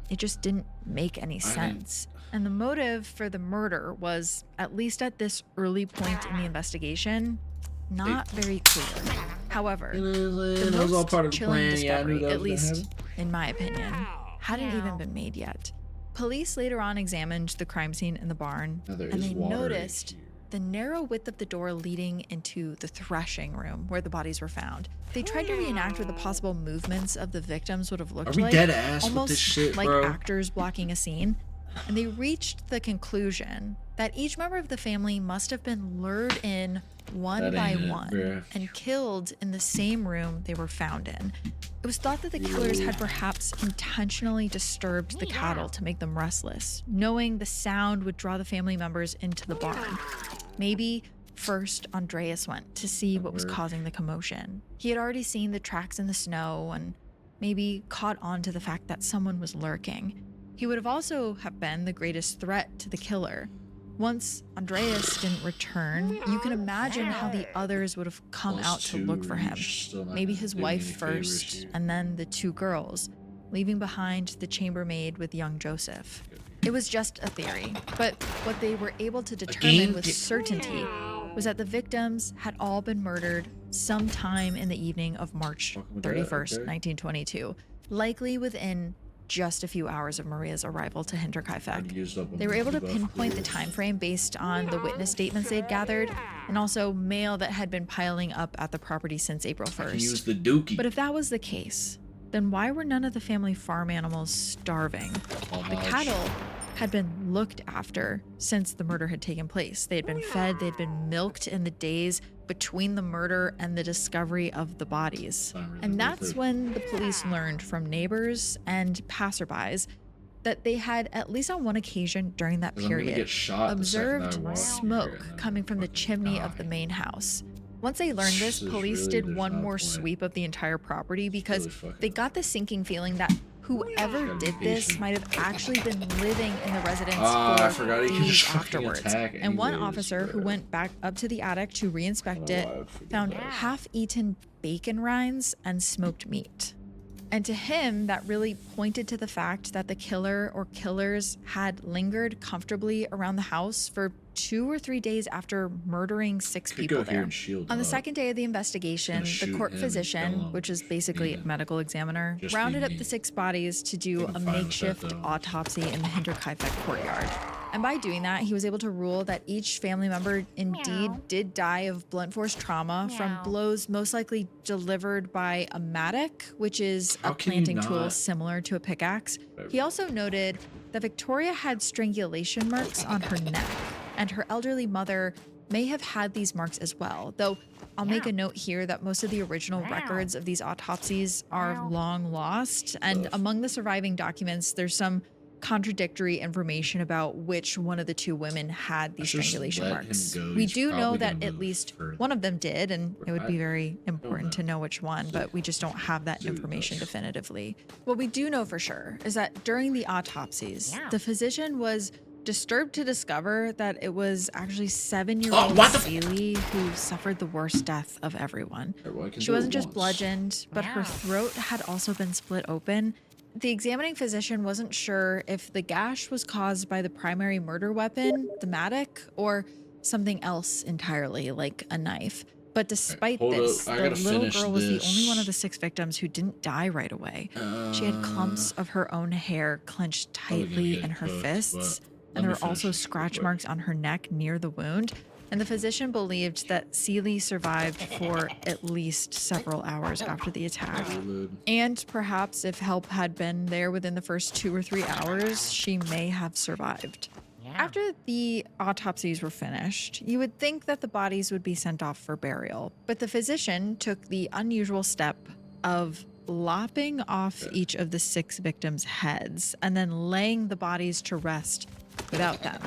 It just didn't make any sense. And the motive for the murder was, at least at this early point in the investigation, not very clear. However, the that was all most part of the chilling plan. Yeah, I knew discovery, that at was gonna least in my opinion, hadn't even been made yet. Police later on examined the crime scene in the barn, Now, there and is they water right noticed here. the narrow width of the door leading into the threshing room where the bodies were found. They tried to reenact what the possible movements of the victims would have looked Are we like, dead ass with almost this shit, like bro? actors blocking a scene. And they reached the conclusion that each member of the family must have been lured in one That by ain't it, one bruh. and killed in the same room they were found in. It was thought that the killers had perhaps intentionally disturbed the cattle to make them restless, knowing the sound would draw the family members into the barn. Maybe first Andreas went to see what was causing the commotion. He had already seen the tracks in the snow and maybe caught on to the fact that someone was lurking. He would have also have been the greatest threat to the killer. Once Andreas didn't return, you can imagine how the others would have come Plus out to two, look for you're him. still not Maybe gonna his do me wife any favors first, here. and then the two girls, leaving behind the chambermaid with young Joseph. It was just a theory, but what they were able to determine Again, with get- certainty was that the victims had all been murdered sometime in the evening of March Fucking with that, 31st, okay. 1922, likely within just a few hours of Maria's arrival to Hinterkaifeck. Used up They were able to buff pinpoint the clothes. time frame based on the witness statements they'd gathered, and also mail that had been piling up at the property since April I can use 1st. the dookie. But if that was the case, then why were none of the family farm animals starving? The cattle had been looked after since the murder had taken place. They had been fed, they had been milked in the days between the murder and the discovery of the bodies. And that's when the police learned from neighbors and passerbys that they had, at least on one occasion during that 'Cause I'm gonna period, get shot the second I observed walk here, smoke and then coming from the fucking chimney of the die. main house. Once they learned this, This is police really- did there's one no more point. sweep of the entire property because really fucking they got the sinking feeling that whoever Gotta be did this patient. might have actually been living in the residence I for forgot he could days just fucking afterwards. attack And one anyways, officer who bro. went back up to the attic to re-inspect I it don't know why I would forget found that. half-eaten bacon rinds and smoked meat. And to him, that really pointed to the fact that the killer or killers had lingered comfortably around the house for 2 or 3 days after murdering 6 Could people go here there. and shield On the up. second day of the investigation, the shoot court him and physician, kill him, which is just basically me. a medical examiner, Just rounded be up me. the 6 bodies to do I'm a fine with that, makeshift though. autopsy in the Hinterkaifeck courtyard. And by doing that, he was able to rule that each family member indeed did die of blunt force trauma from blows most likely delivered by a mattock, which is How a can you planting tool not- similar to a pickaxe. Whatever. He also noted that Victoria had strangulation marks on her neck, and her elderly mother may have had these marks as well, though I'll make a note here that most of the original records of these autopsies are long lost, and among the surviving documents, there's some contradictory information about which one of the 2 women had these Just strangulation let him marks. go. We He's do know probably that gonna at move least further. one of them did, and it would be I very important to know. know which one, but we just don't have that See what he information does. definitively. What we do know for sure is that during the autopsies, the physician was disturbed to discover that it was actually 7-year-old what the- Celie who suffered the worst death of everyone. Everyone can She do it wasn't just once. bludgeoned, but her throat had also been split open. The examining physician wasn't sure if the gash was caused by the primary murder weapon, the mattock, or something else entirely, like a knife. But despite hold this, up. I the gotta little finish girl was the only one of the this. 6 victims who didn't die right away. She had clumps of her own hair clenched Probably gonna tightly get in her cooked, fists, but let and there me were finish also this real scratch quick. marks on her neck near the wound. And the physician believed that Celie survived for at least several hours after the attack. Reload. And perhaps if help had been there within the first 2 or 3 hours, she may have survived. After the autopsies were finished, you would think that the bodies would be sent off for burial, but the physician took the unusual step of lopping off each of the 6 victims' heads and then laying the bodies to rest without them.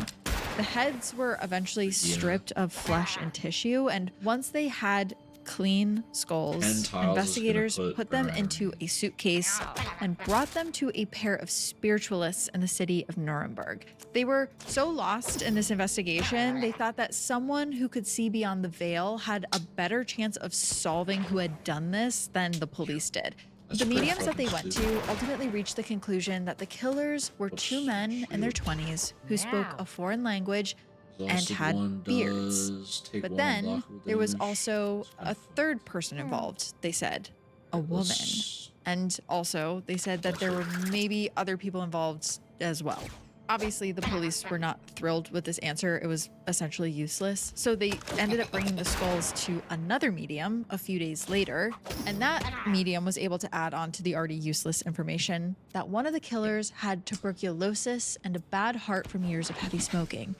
The heads were eventually stripped of flesh and tissue, and once they had clean skulls, Tiles investigators is gonna put them right. into a suitcase and brought them to a pair of spiritualists in the city of Nuremberg. They were so lost in this investigation, they thought that someone who could see beyond the veil had a better chance of solving who had done this than the police did. That's The pretty mediums that they fucking went stupid. to ultimately reached the conclusion that the killers were 2 men in their 20s who spoke a foreign language and Exhausted had one beards. does take But one then unblockable there was damage. also It's kinda a third person involved, they said, a woman. Let's- And also, they said that there were maybe other people involved as well. Obviously, the police were not thrilled with this answer. It was essentially useless. So they ended up bringing the skulls to another medium a few days later. And that medium was able to add on to the already useless information that one of the killers had tuberculosis and a bad heart from years of heavy smoking.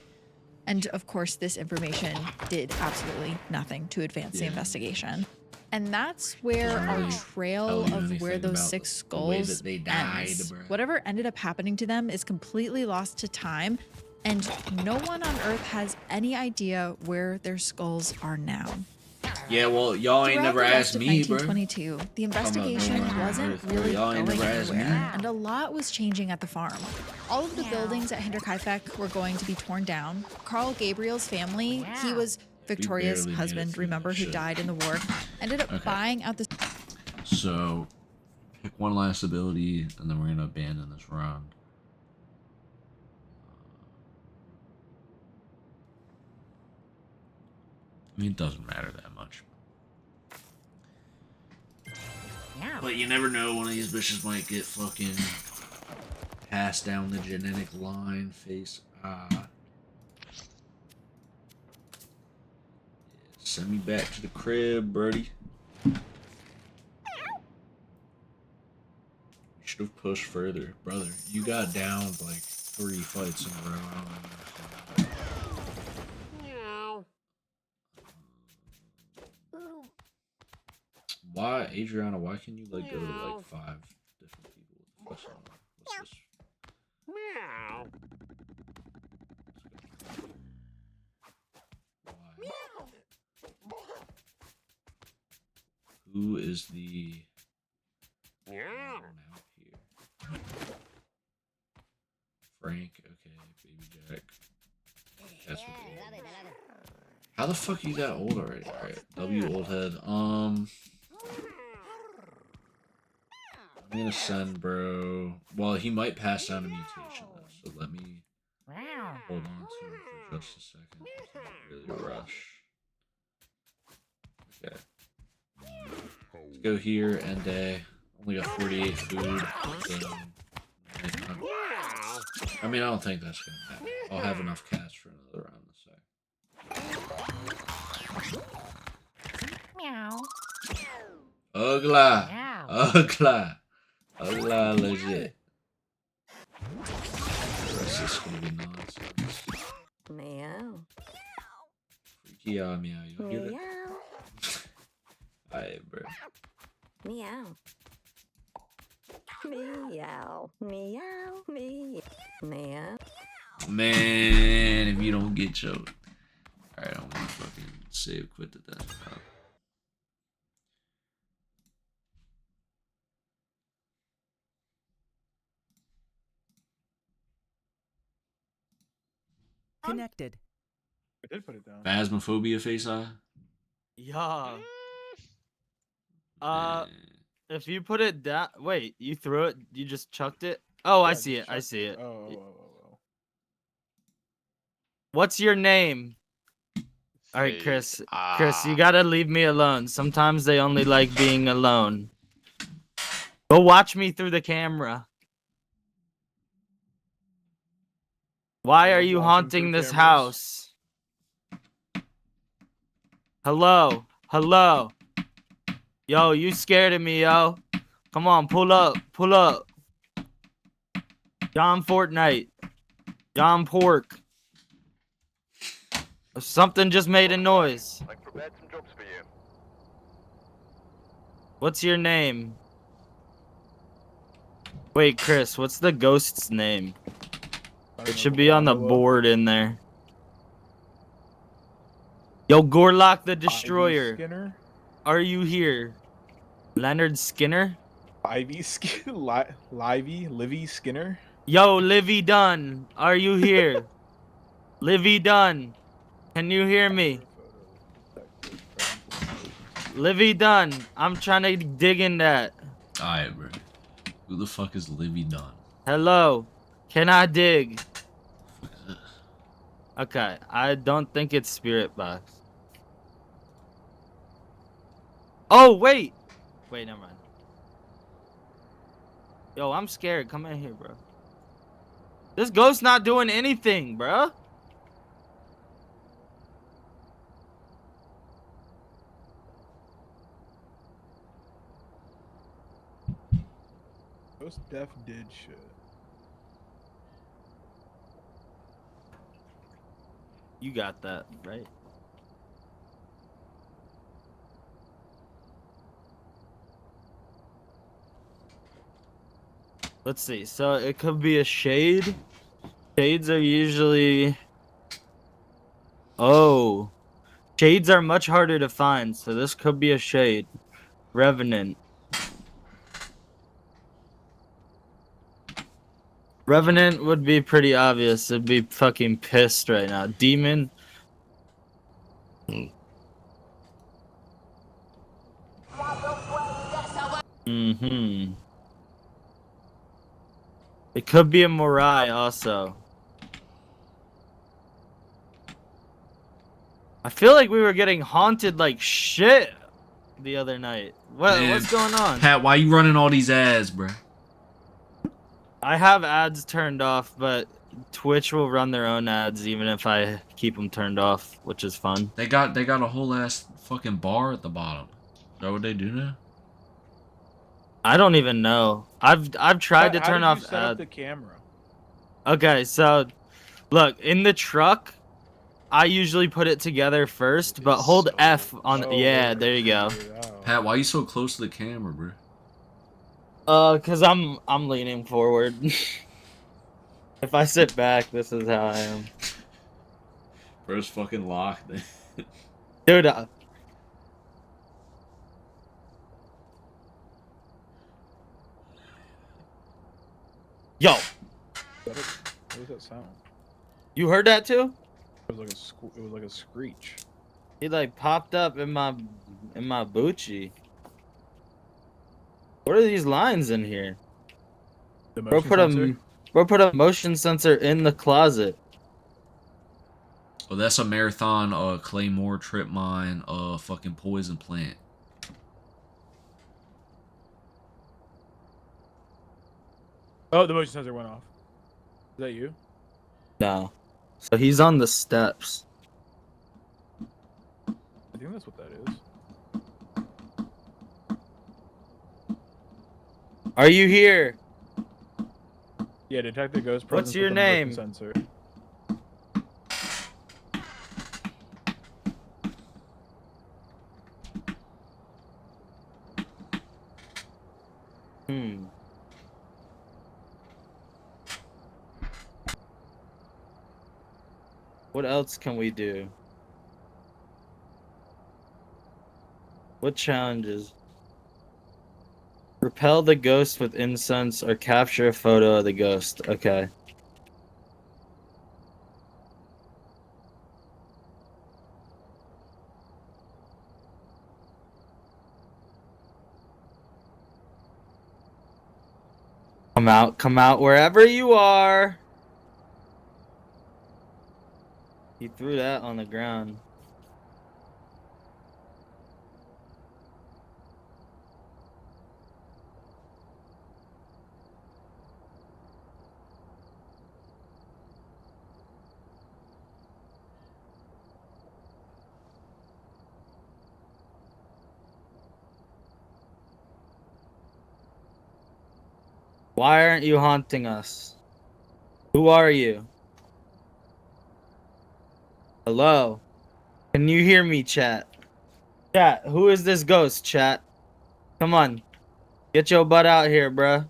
And of course, this information did absolutely nothing to advance the investigation. And that's where our trail tell you of where anything those about 6 the way skulls that they died, ends. bruh. Whatever ended up happening to them is completely lost to time, and no one on Earth has any idea where their skulls are now. Yeah, well, y'all ain't Throughout never the rest asked of me, bro. 1922, the investigation no one on wasn't Earth, really y'all ain't going never asked me. anywhere, and a lot was changing at the farm. All of the buildings at Hinterkaifeck were going to be torn down. Carl Gabriel's family, he was Victoria's barely made it husband, through remember, that who shit. died in the war, ended up buying out the... So, pick one last ability, and then we're gonna abandon this round. I mean, it doesn't matter that much. But you never know, one of these bitches might get fucking passed down the genetic line. Face, send me back to the crib, birdie. You should have pushed further, brother. You got downed like 3 fights in a row. I don't understand. Why, Adriana? Why can you like go to like 5 different people? What's this? Why? Who is the out here? Frank. Okay, Baby Jack. That's what they are. How the fuck you that old already? Alright, W old head. I'm gonna send bro. Well, he might pass down a mutation though, so let me hold on to him for just a second. It's not really a rush. Okay. Let's go here and only got 48 food. So I mean, I don't think that's gonna happen. I'll have enough cats for another round in a sec. Meow. Ugla. Meow. Ugla. Ugla legit. The rest is gonna be nonsense. Meow. Freaky out, meow. You hear that? Meow. Alright, bro. Meow. Meow. Meow. Meow. Meow. Man, if you don't get choked. Alright, I'm gonna fucking save quit the desktop. Connected. I did put it down. Phasmophobia face eye? Yeah. Man. If you put it down, wait, you threw it? You just chucked it? Oh, I Yeah, see it. just I check. see it. Oh. What's your name? All right, Chris. Chris, you gotta leave me alone. Sometimes they only like being alone. Go watch me through the camera. Why I are love you watching haunting through this cameras. house? Hello? Hello? Yo, you scared of me, yo. Come on, pull up. Pull up. John Fortnite. John Pork. Something just made a noise. I've prepared some jobs for you. What's your name? Wait, Chris, what's the ghost's name? I don't It know, should be on the Formula. board in there. Yo, Gorlock the Ivy Destroyer. Skinner. Are you here? Leonard Skinner? Livy Skinner. Yo, Livy Dunn. Are you here? Livy Dunn. Can you hear me? Livy Dunn. I'm trying to dig in that. Alright, bro. Who the fuck is Livy Dunn? Hello. Can I dig? What is this? Okay, I don't think it's Spirit Box. Oh, wait! Wait, never mind. Yo, I'm scared. Come in here, bro. This ghost's not doing anything, bro. Those Def did shit. You got that, right? Let's see. So it could be a shade. Shades are usually... Oh. Shades are much harder to find, so this could be a shade. Revenant. Revenant would be pretty obvious. It'd be fucking pissed right now. Demon. Mm-hmm. It could be a Morai also. I feel like we were getting haunted like shit the other night. Man, What's going on? Pat, why you running all these ads, bro? I have ads turned off, but Twitch will run their own ads even if I keep them turned off, which is fun. They got a whole ass fucking bar at the bottom. Is that what they do now? I don't even know. I've tried to turn How off did you set up ads. the camera? Okay, so look, in the truck, I usually put it together first, but hold F on Oh, yeah, there you go. Pat, why you so close to the camera, bro? Cause I'm leaning forward. If I sit back, this is how I am. Bro's fucking locked. Dude, yo. What was that sound? You heard that too? It was like it was like a screech. He like popped up in my Bucci. What are these lines in here? The Bro motion sensor. put a motion sensor in the closet. Oh, that's a marathon, claymore, trip mine, fucking poison plant. Oh, the motion sensor went off. Is that you? No. So he's on the steps. I think that's what that is. Are you here? Yeah, detect the ghost What's presence your with the motion name? sensor. Hmm. What else can we do? What challenges? Repel the ghost with incense or capture a photo of the ghost. Okay. Come out wherever you are. He threw that on the ground. Why aren't you haunting us? Who are you? Hello? Can you hear me, chat? Chat, who is this ghost, chat? Come on. Get your butt out here, bruh.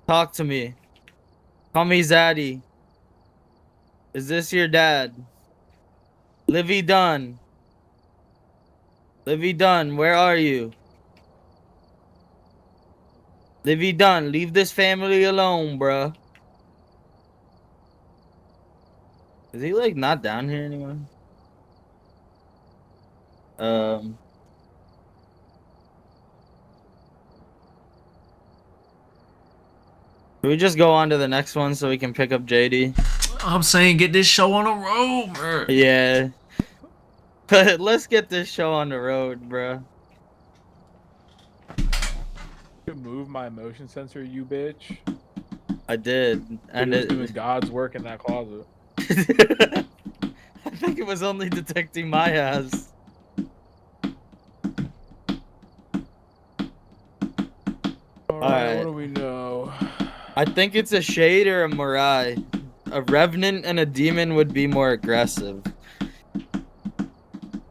Talk to me. Call me Zaddy. Is this your dad? Livy Dunn. Livy Dunn, where are you? Livy Dunn, leave this family alone, bruh. Is he like not down here anymore? Can we just go on to the next one so we can pick up JD? I'm saying get this show on the road, bro. Yeah. Let's get this show on the road, bruh. You move my motion sensor, you bitch. I did. And It was doing God's work in that closet. I think it was only detecting my ass. Alright, what do we know? I think it's a Shade or a Mirai. A Revenant and a Demon would be more aggressive.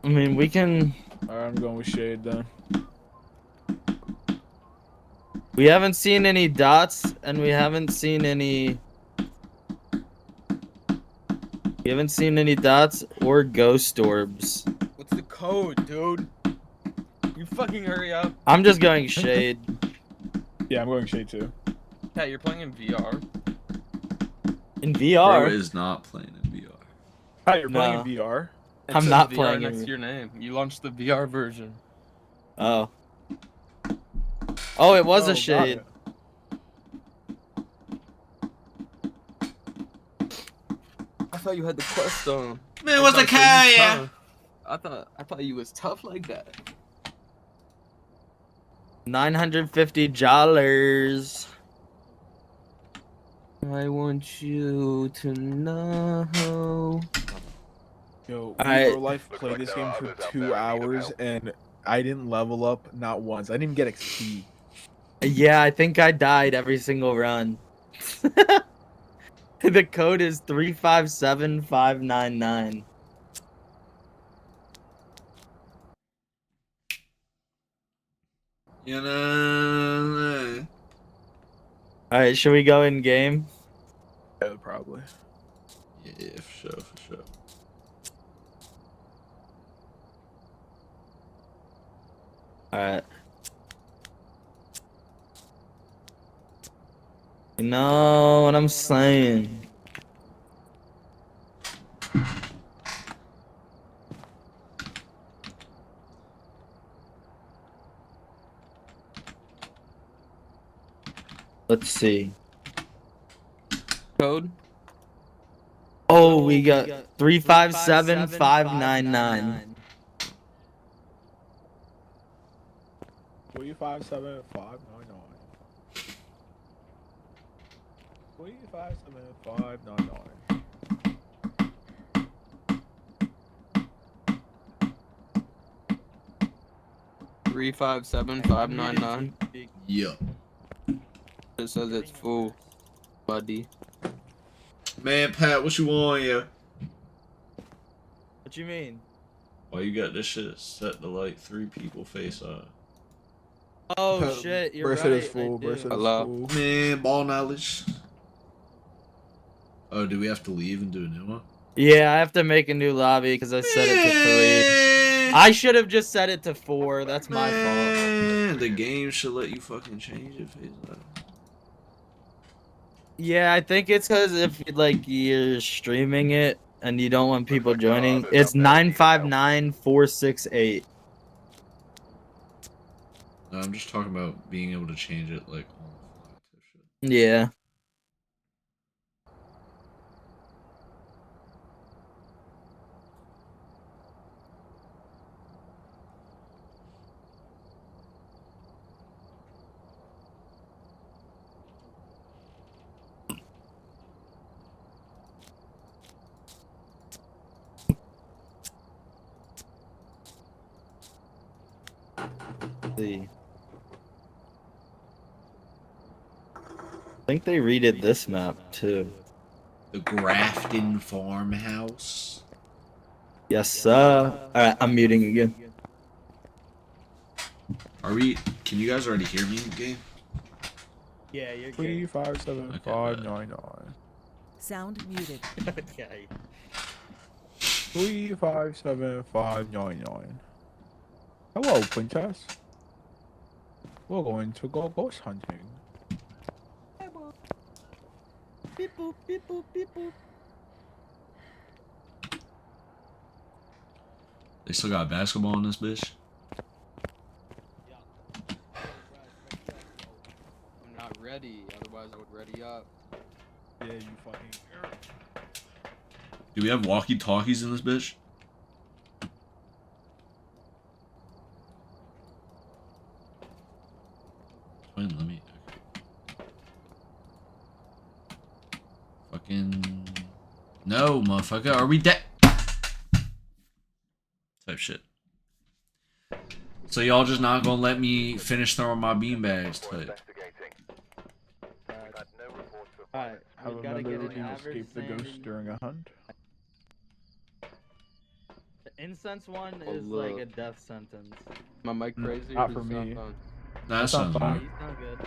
I mean, we can... Alright, I'm going with Shade then. We haven't seen any dots, and we haven't seen any... We haven't seen any dots or ghost orbs. What's the code, dude? You fucking hurry up. I'm just going Shade. Yeah, I'm going Shade too. Yeah, you're playing in VR. In Bro VR? is not playing in VR. Hi, you're playing No. in VR? It I'm says not VR playing next in- to your name. You launched the VR version. Oh. Oh, it was Oh, a got Shade. it. I thought you had the quest on. Man, what's the car, yeah? I thought you was tough like that. $950. I want you to know. Yo, Alright. Real Life played this game for 2 hours and I didn't level up not once. I didn't even get XP. Yeah, I think I died every single run. The code is 357599. You know. Alright, should we go in game? Yeah, probably. Yeah, for sure, for sure. Alright. You know what I'm saying? Let's see. Code. Oh, we got 357-599. 357-599. 357-599. 357-599. Yeah. It says it's full, buddy. Man, Pat, what you want, yeah? What you mean? Why you got this shit set to like 3 people face up? Oh shit, you're Bracelet right. is full. I do. Bracelet is Hello? full. Man, ball knowledge. Oh, do we have to leave and do a new one? Yeah, I have to make a new lobby because I set it to 3. I should have just set it to 4. That's my fault. Man, the game should let you fucking change it face up. Yeah, I think it's because if like you're streaming it and you don't want people joining, it's 959-468. No, I'm just talking about being able to change it like on the fly type shit. Yeah. See. I think they redid this map too. The Grafton Farmhouse. Yes, sir. Alright, I'm muting again. Are we? Can you guys already hear me in the game? Yeah, you're 357-599. Sound muted. Okay. 357-599. Hello, princess. We're going to go ghost hunting. Beep boop, beep boop, beep boop. They still got basketball in this bitch. I'm not ready. Otherwise, I would ready up. Yeah, you fucking. Do we have walkie-talkies in this bitch? Fine, let me. Fucking. No, motherfucker. Are we dead? Type shit. So y'all just not gonna let me finish throwing my beanbags type. Alright, Have we a gotta member get of an you average escape the ghost sanity. during a hunt? The incense one Oh, is like a look. death sentence. My mic crazy? Not or for does it sound me. fine? Nah, that That's not sounds fun. right. He's not good.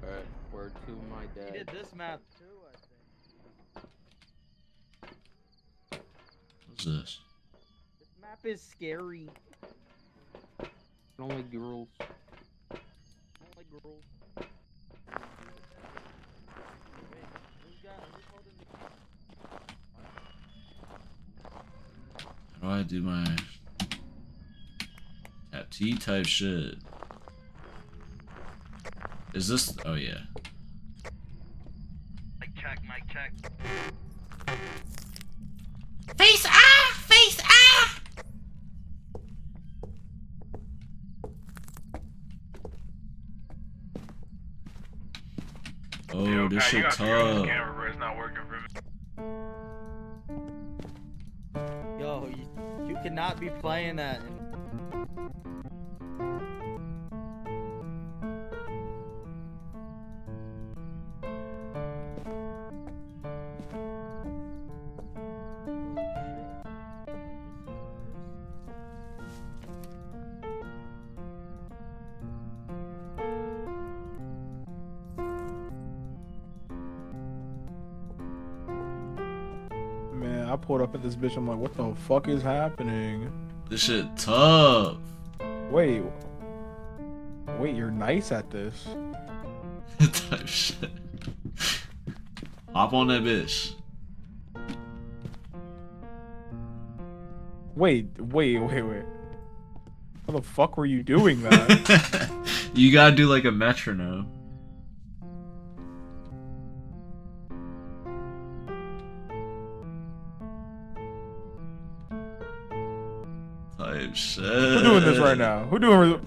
Alright, word to my He dad. did this map too, I think. What's this? This map is scary. I don't like girls. I don't like girls. Wait, who's holding the How do I do my tap T type shit? Is this? Oh yeah. Mic check. Face ah! Face ah! Oh, this shit tough. Yo, you cannot be playing that. Man, I pulled up at this bitch. I'm like, what the fuck is happening? This shit tough. Wait, you're nice at this. Type shit. Hop on that bitch. Wait. How the fuck were you doing that? You gotta do like a metronome. Type shit. Who doing this right now? Who doing?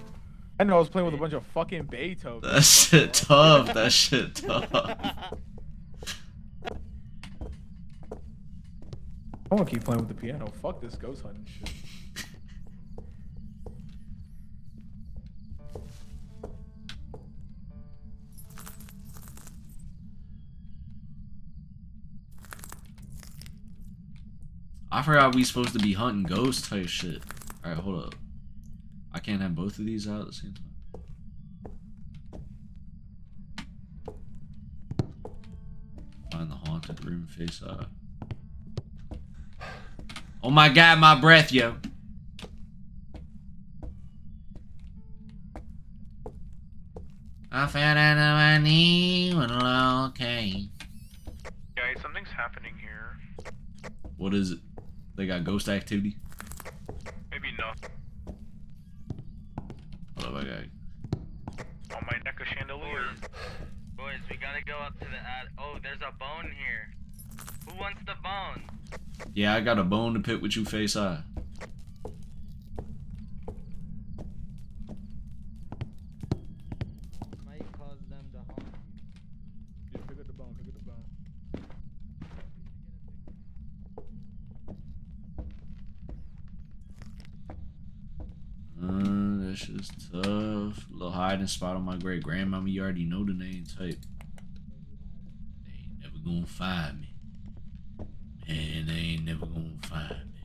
I know I was playing with a bunch of fucking Beethoven. That shit tough. That shit tough. I want to keep playing with the piano. Fuck this ghost hunting shit. I forgot we supposed to be hunting ghosts type shit. Alright, hold up. I can't have both of these out at the same time. Find the haunted room face up. Oh my god, my breath, yo. I found out my knee when all came. Guys, something's happening here. What is it? They got ghost activity? Maybe not. Hold up, I got On my neck a chandelier. Boys, we gotta go up to the ad. Oh, there's a bone here. Who wants the bone? Yeah, I got a bone to pick with you, face eye. Might cause them to haunt you. Yeah, pick up the bone. Pick up the bone. That shit's tough. Little hiding spot on my great grandmama. You already know the name type. They ain't never gonna find me. Man, they ain't never gonna find me.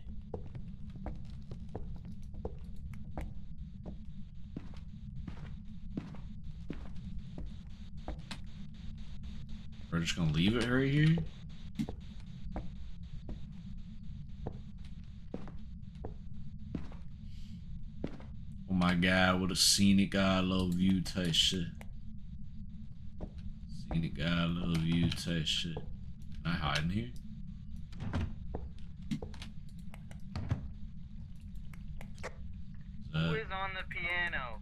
We're just gonna leave it right here? Oh my god, what a scenic guy, love view type shit. Scenic guy, love view type shit. Can I hide in here? Who is on the piano?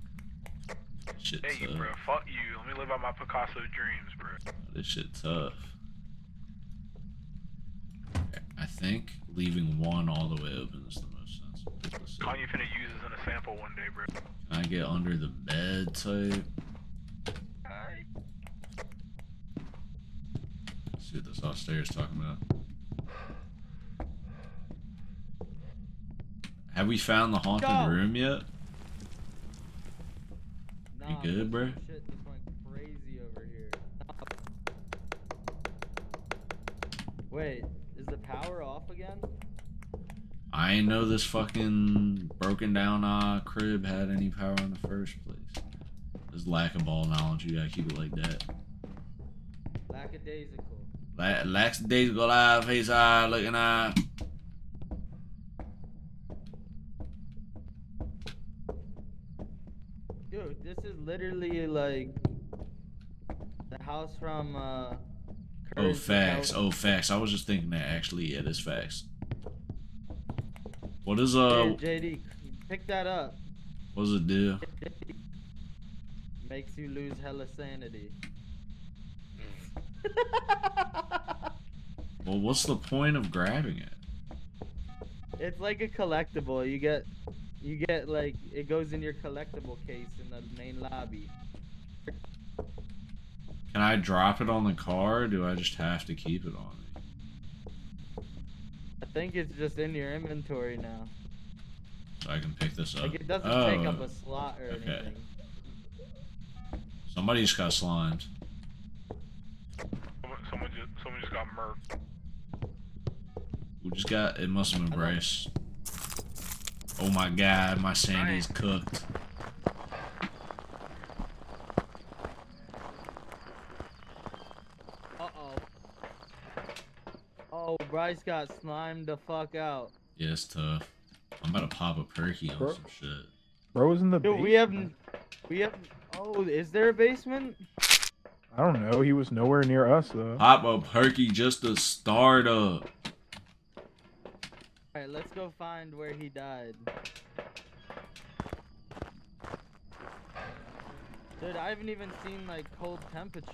Shit Hey, tough. bro, fuck you. Let me live out my Picasso dreams, bro. This shit tough. I think leaving one all the way open is the most sensible. How you finna use this in a sample one day, bro? Can I get under the bed type? Let's see what this upstairs talking about. Have we found the haunted room yet? Nah, You good, bro? Shit just went crazy over here. Wait, is the power off again? I ain't know this fucking broken down crib had any power in the first place. There's lack of ball knowledge. You gotta keep it like that. Lackadaisical. Lackadaisical eye, face eye, looking eye. Dude, this is literally like the house from Oh, Courage the facts. Cowardly. Oh, facts. I was just thinking that actually, yeah, that's facts. What is, Here, JD, pick that up. what does it do? Makes you lose hella sanity. Well, what's the point of grabbing it? It's like a collectible. You get like, it goes in your collectible case in the main lobby. Can I drop it on the car, or do I just have to keep it on me? I think it's just in your inventory now. So I can pick this up? Like, it doesn't Oh, take up a slot or okay. anything. Somebody just got slimed. Someone just got murked. We just got, it must have been Bryce. Oh my god, my sandy's cooked. Uh-oh. Oh, Bryce got slimed the fuck out. Yeah, it's tough. I'm about to pop a perky on Bro. some shit. Bro was in the Dude, basement. we have, oh, is there a basement? I don't know. He was nowhere near us though. Pop a perky just to start up. Alright, let's go find where he died. Dude, I haven't even seen like cold temperatures.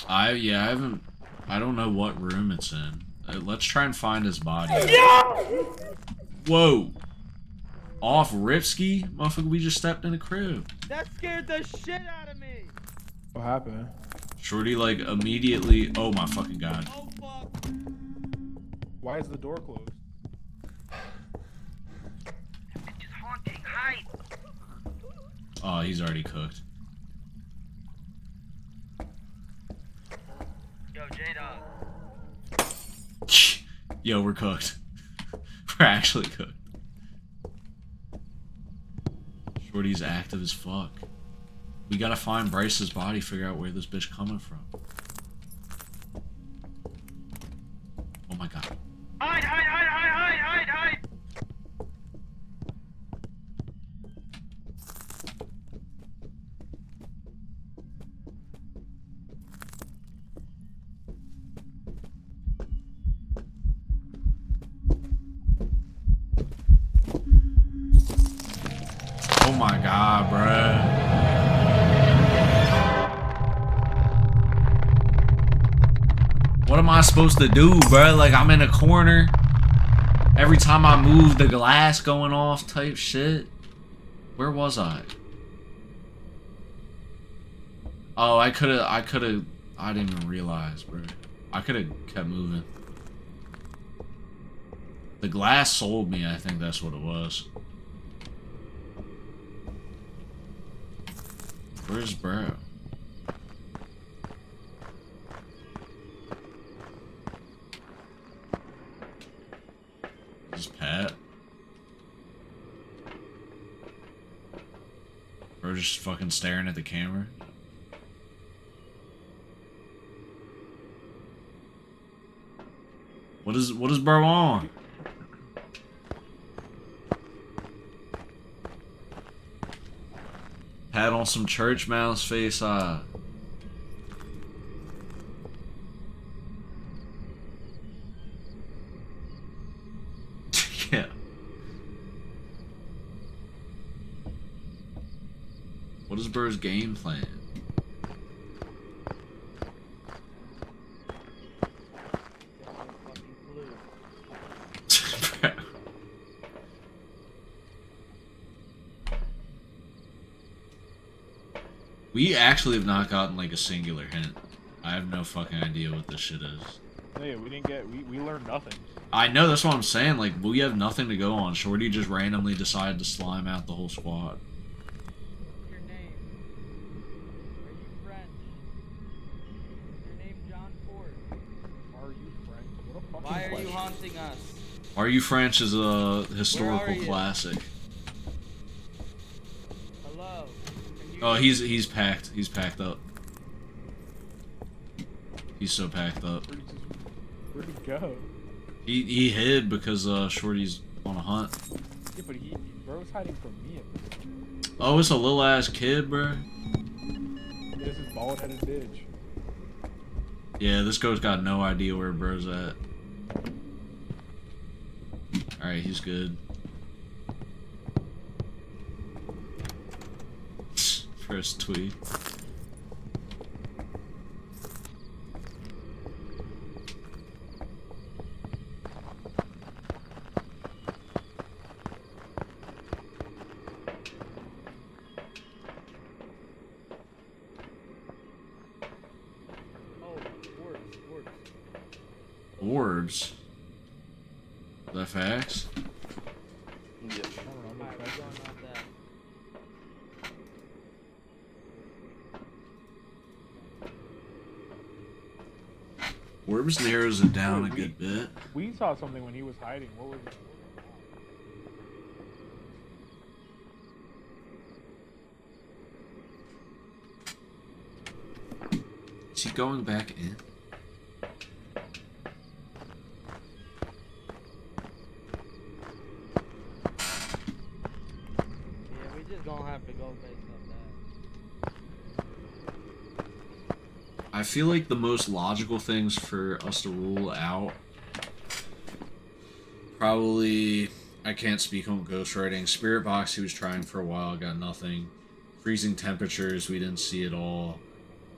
I haven't. I don't know what room it's in. Let's try and find his body. Whoa! Off Ripsky? Motherfucker, we just stepped in the crib. That scared the shit out of me! What happened? Shorty, like, immediately. Oh my fucking god. Oh fuck! Why is the door closed? It's haunting, hide! Oh, he's already cooked. Yo, J-Dog. Yo, we're cooked. We're actually cooked. Shorty's active as fuck. We gotta find Bryce's body, figure out where this bitch coming from. Oh my god. Hide, hide, hide, hide, hide, hide, hide! Oh my god, bruh. What am I supposed to do, bruh? Like, I'm in a corner. Every time I move, the glass going off type shit. Where was I? Oh, I didn't even realize, bruh. I could've kept moving. The glass sold me, I think that's what it was. Where's bro? Is this Pat? Bro just fucking staring at the camera? What is bro on? Pat on some church mouse face, yeah. What is bro's game plan? We actually have not gotten like a singular hint. I have no fucking idea what this shit is. Yeah, we didn't get. We learned nothing. I know, that's what I'm saying. Like, we have nothing to go on. Shorty just randomly decided to slime out the whole squad. What's your name? Are you French? Is your name John Ford? Are you French? What a fucking Why are you question. haunting us? Are You French is a historical you? classic. Hello? Can you Oh, he's packed. He's packed up. He's so packed up. Where'd he go? He hid because Shorty's on a hunt. Yeah, but bro's hiding from me. Oh, it's a little ass kid, bro. This is bald-headed bitch. Yeah, this ghost got no idea where bro's at. Alright, he's good. First tweet. Orbs? Is that facts? Yep. Alright, we're going on that. Orbs narrows it down a good bit. We saw something when he was hiding. What was it? Is he going back in? Yeah, we just gonna have to go based on that. I feel like the most logical things for us to rule out, probably, I can't speak on ghostwriting. Spirit box, he was trying for a while, got nothing. Freezing temperatures, we didn't see it all.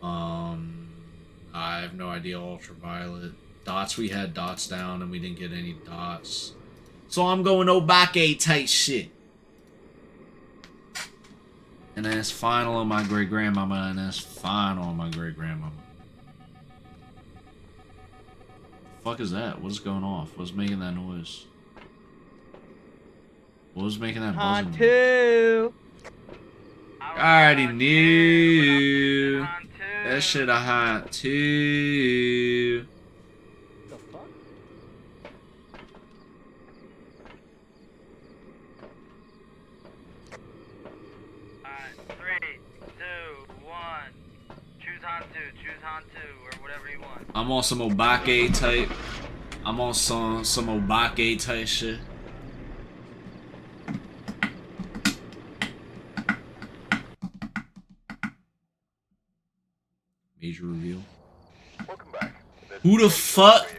I have no idea. Ultraviolet. Dots, we had dots down and we didn't get any dots. So I'm going Obake type shit. And that's final on my great grandmama, and that's final on my great grandmama. The fuck is that? What is going off? What's making that noise? What was making that buzzing? Two. I already knew. That shit a hot too. The fuck? Alright, 3, 2, 1. Choose on two, or whatever you want. I'm on some Obake type. I'm on some Obake type shit. Major reveal. Welcome back. Who the fuck?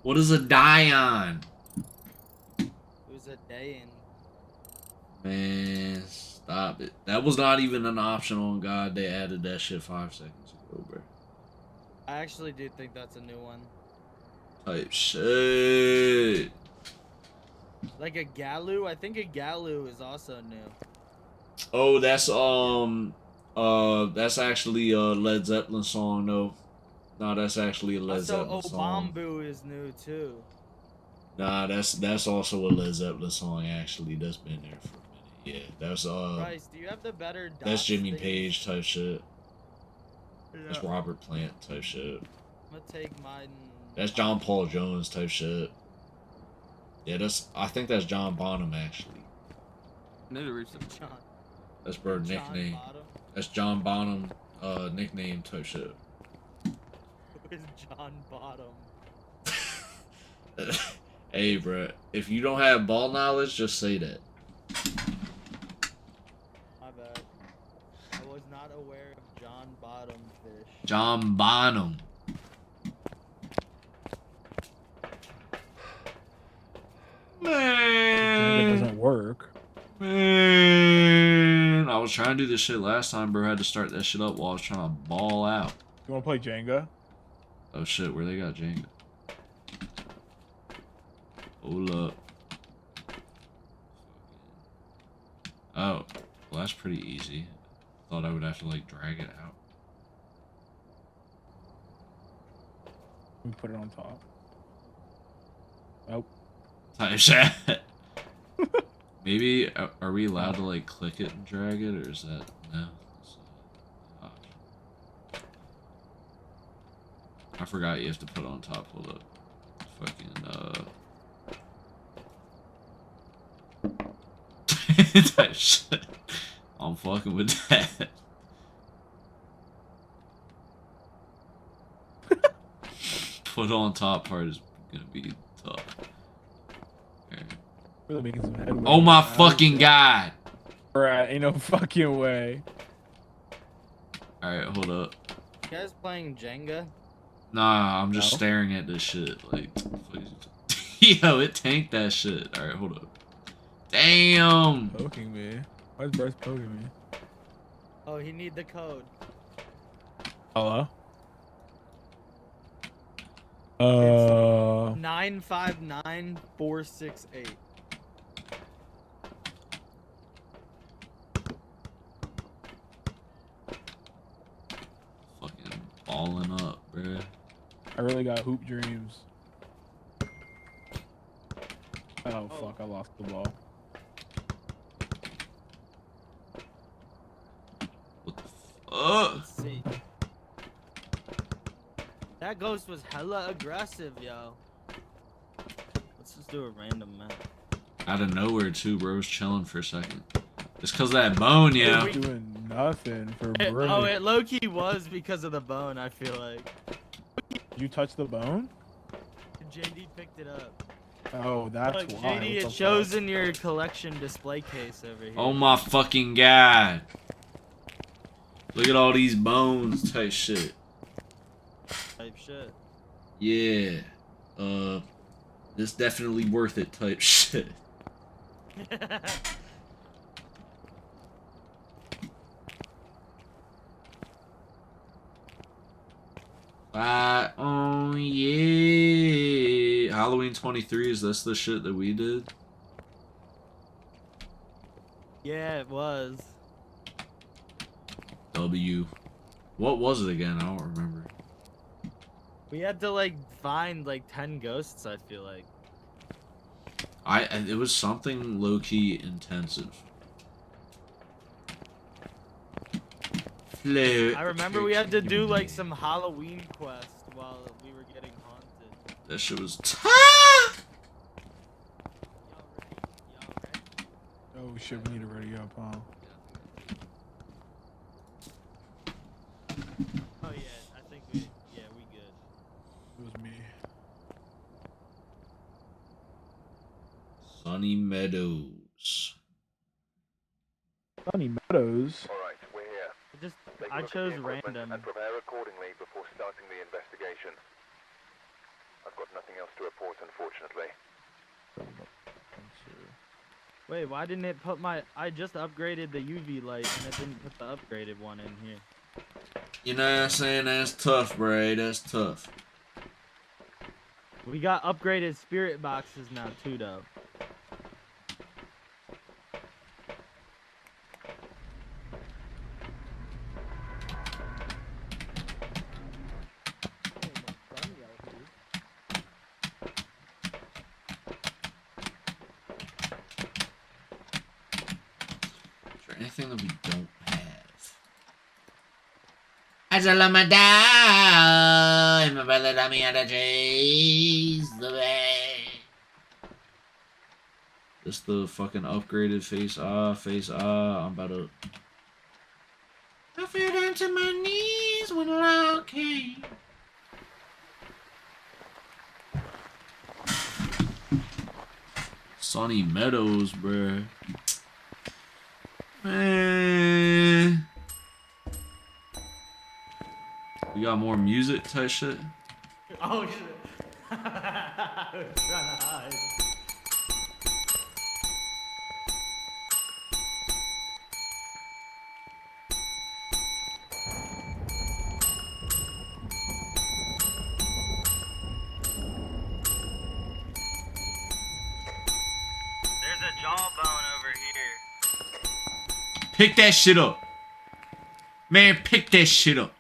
What is a Dion? Who's a day in? Man, stop it. That was not even an option on God. They added that shit 5 seconds ago, bro. I actually do think that's a new one. Type shit. Like a Galu? I think a Galu is also new. Oh, that's actually a Led Zeppelin song, though. No, that's actually a Led Zeppelin song. Obambu is new too. Nah, that's also a Led Zeppelin song, actually. That's been there for a minute. Yeah, that's Bryce, do you have the better dots that's Jimmy thing? Page type shit. Yeah. That's Robert Plant type shit. I'm gonna take mine. That's John Paul Jones type shit. Yeah, I think that's John Bonham, actually. Need to reach the John. That's Bird John nickname. Bottom? That's John Bonham, nickname type shit. Who is John Bottom? Hey, bro, if you don't have ball knowledge, just say that. My bad. I was not aware of John Bottom fish. John Bonham. Man, It doesn't work. Man, I was trying to do this shit last time, bro. I had to start that shit up while I was trying to ball out. You want to play Jenga? Oh shit, where they got Jenga? Hold up. Oh, well that's pretty easy. Thought I would have to like drag it out. We put it on top. Oh. Type shit. Maybe are we allowed to like click it and drag it, or is that no? I forgot you have to put it on top. Hold up. Fucking type shit. I'm fucking with that. Put on top part is gonna be tough. Really making some headway. Oh my fucking god! Right, ain't no fucking way. Alright, hold up. You guys playing Jenga? Nah, I'm just staring at this shit. Like, yo, it tanked that shit. Alright, hold up. Damn! Poking me. Why is Bryce poking me? Oh, he need the code. Hello? 959468. Fucking balling up, bruh. I really got hoop dreams. Oh fuck, I lost the ball. What the fuck? Let's see. That ghost was hella aggressive, yo. Let's just do a random map. Out of nowhere, too, bro. Was chilling for a second. It's because of that bone, yo. Doing nothing for Oh, Brilliant. it low-key was because of the bone, I feel like. You touched the bone? JD picked it up. Oh, that's Look, why. JD, What it the shows fuck? in your collection display case over here. Oh my fucking god. Look at all these bones type shit. shit. Yeah. This definitely worth it type shit. Oh yeah. Halloween 23, is this the shit that we did? Yeah, it was. W. What was it again? I don't remember. We had to like find like 10 ghosts, I feel like. It was something low-key intensive. I remember we had to do like some Halloween quest while we were getting haunted. That shit was Oh shit, we need to ready up, huh? Oh yeah, I think we good. It was me. Sunny Meadows. Sunny Meadows. Alright, we're here. I chose random. And prepare accordingly before starting the investigation. I've got nothing else to report, unfortunately. Wait, why didn't it put my... I just upgraded the UV light and it didn't put the upgraded one in here. You know what I'm saying? That's tough, bro. That's tough. We got upgraded spirit boxes now too, though. Is there anything that we don't have? As a Lamada, my brother taught me how to chase the bay. This the fucking upgraded face. I'm about to. I fell down to my knees when love came. Sunny Meadows, bruh. Man. We got more music type shit. Oh shit. I was trying to hide. There's a jawbone over here. Pick that shit up. Man, pick that shit up.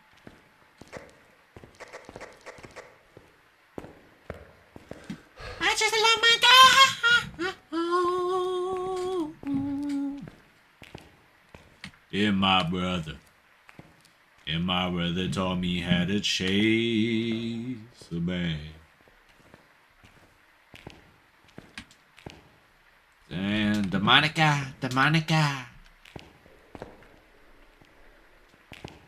I just love my dog. And my brother. And my brother taught me how to chase a bag. And Demonica. Demonica.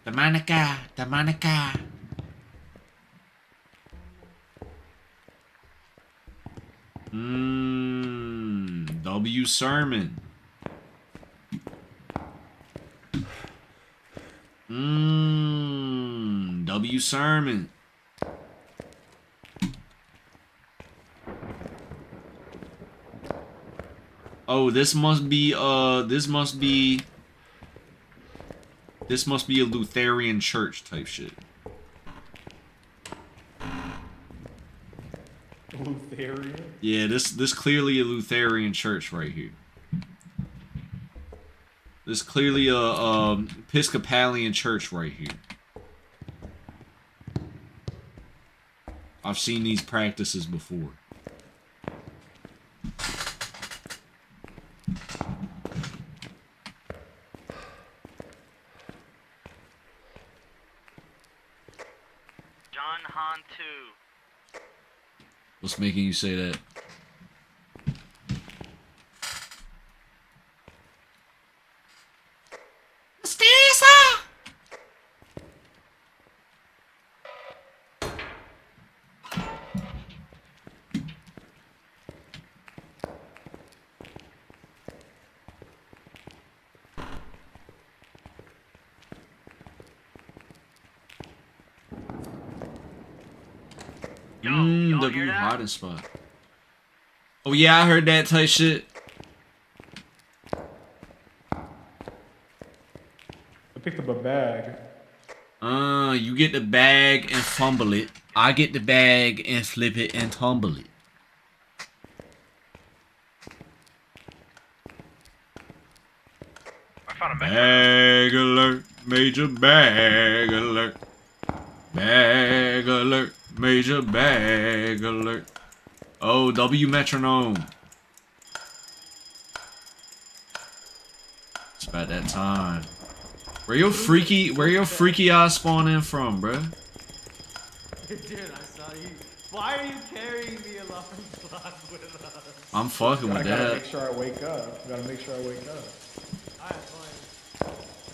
Demonica. Demonica. W Sermon. W Sermon. Oh, this must be a Lutheran church type shit. Lutheran? Yeah, this clearly a Lutheran church right here. This clearly a Episcopalian church right here. I've seen these practices before. John Han 2. What's making you say that? W hiding spot. Oh yeah, I heard that type shit. I picked up a bag. You get the bag and fumble it. I get the bag and flip it and tumble it. I found a bag alert, major bag alert. Bag alert, major bag alert. Oh, W metronome. It's about that time. Where your freaky eyes spawn in from, bruh? Dude, I saw you. Why are you carrying the alarm clock with us? I'm fucking with I gotta that. make sure I wake up. Gotta make sure I wake up. Alright, fine. I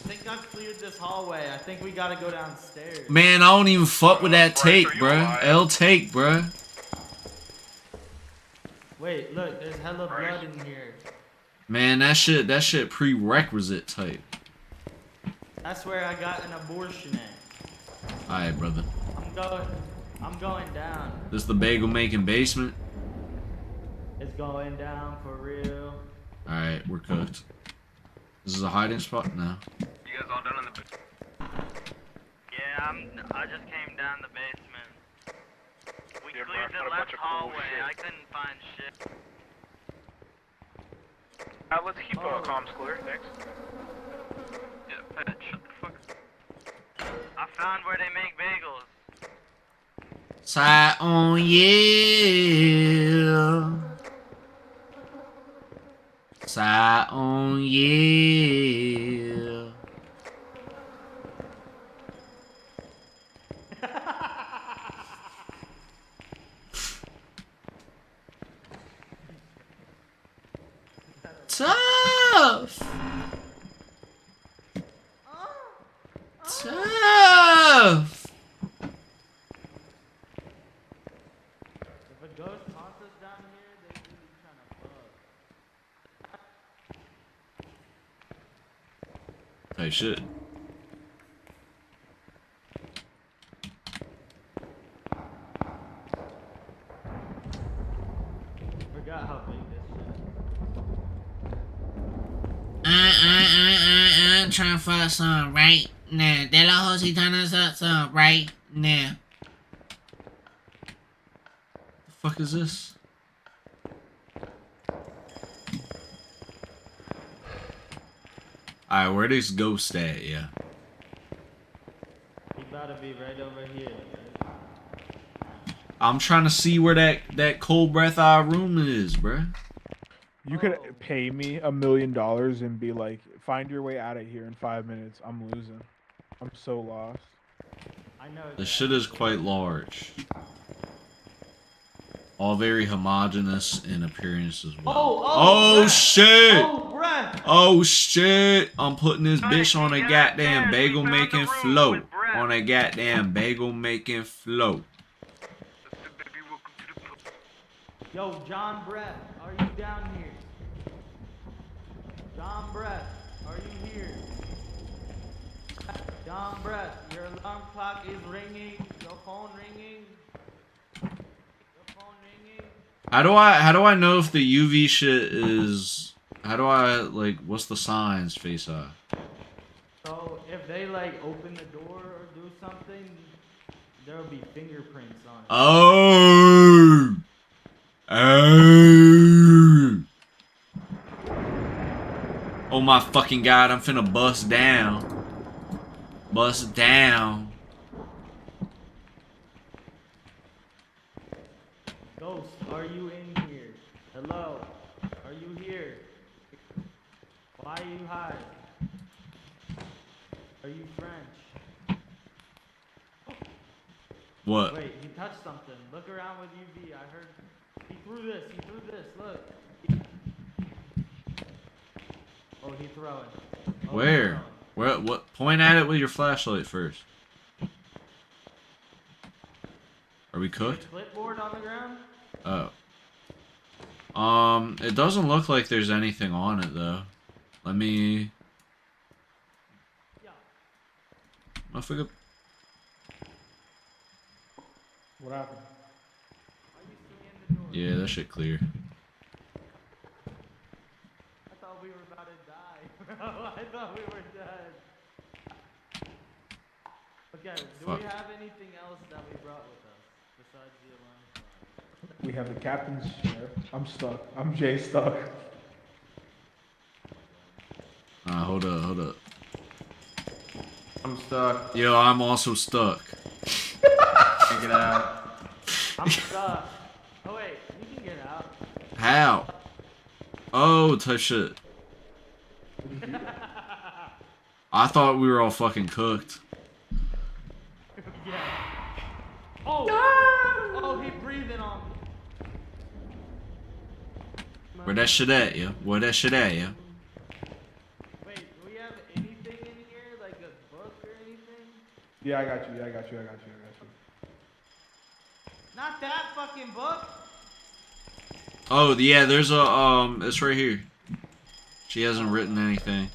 think I've cleared this hallway. I think we gotta go downstairs. Man, I don't even fuck with that take, bruh. L take, bruh. Wait, look, there's hella blood in here. Man, that shit prerequisite type. That's where I got an abortion at. Alright, brother. I'm going down. This the bagel making basement? It's going down for real. Alright, we're cooked. This is a hiding spot now. You guys all done in the Yeah, I just came down the basement. We cleared the left hallway. I couldn't find shit. Let's keep comms clear, thanks. Yeah, Pat, shut the fuck up. I found where they make bagels. Side on yeah. Side on yeah. Tough. Tough. If a ghost haunts us down here, they really trying to fuck. Hey, shit. Forgot how big this shit. Trying to fuck some right now. De la Jose trying to fuck some right now. The fuck is this? Alright, where this ghost at? Yeah. He about to be right over here. I'm trying to see where that cold breath eye room is, bruh. You could pay me $1 million and be like, find your way out of here in 5 minutes. I'm losing. I'm so lost. I know. The shit is quite large. All very homogeneous in appearance as well. Oh shit! Oh shit! I'm putting this bitch on a goddamn bagel making flow. On a goddamn bagel making flow. Yo, John Brett, are you down here? John Brett, are you here? John Brett, your alarm clock is ringing. Your phone ringing. How do I know if the UV shit is? How do I like? What's the signs face off? So if they like open the door or do something, there'll be fingerprints on it. Oh. Oh. Oh my fucking god! I'm finna bust down. Bust down. Ghost, are you in here? Hello? Are you here? Why are you hiding? Are you French? What? Wait, he touched something. Look around with UV. I heard he threw this. He threw this. Look. Oh, he's throwing. Oh, Where? Where? What? Point at it with your flashlight first. Are we cooked? Clipboard on the ground? Oh. It doesn't look like there's anything on it though. Let me. Motherfucker. What happened? Yeah, that shit clear. I thought we were about to die, bro. I thought we were dead. Okay, do Fuck. we have anything else that we brought with us besides the alarm clock? We have the captain's chair. I'm stuck. I'm Jay stuck. Hold up. I'm stuck. Yo, I'm also stuck. Can't get out. I'm stuck. Oh wait, you can get out. How? Oh, type shit. I thought we were all fucking cooked. Yeah. Oh! Oh, he breathing on me. Where that shit at, yo? Where that shit at, yo? Wait, do we have anything in here? Like a book or anything? Yeah, I got you. Not that fucking book! Oh, yeah, there's a, it's right here. She hasn't written anything.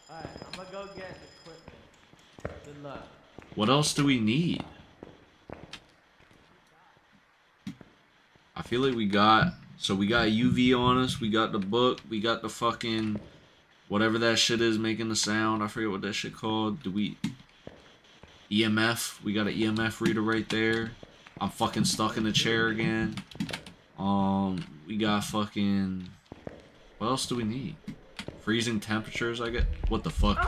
Alright, I'm gonna go get equipment. Good luck. What else do we need? I feel like we got UV on us, we got the book, we got the fucking whatever that shit is making the sound. I forget what that shit called. EMF? We got an EMF reader right there. I'm fucking stuck in the chair again. We got fucking, what else do we need? Freezing temperatures, I get. What the fuck?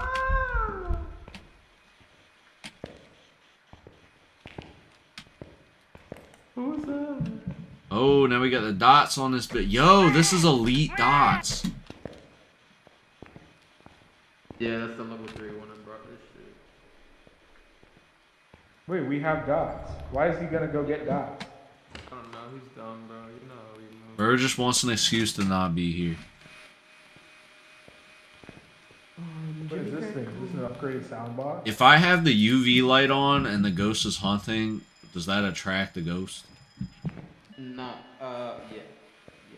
Who's that? Oh, now we got the dots on this bit. Yo, this is elite dots. Yeah, that's the level 3 one I brought this shit. Wait, we have dots. Why is he gonna go get dots? I don't know, he's dumb, bro. You know how he moves. Bro just wants an excuse to not be here. What is this thing? Is this an upgraded soundbox? If I have the UV light on and the ghost is hunting, does that attract the ghost? No, yeah.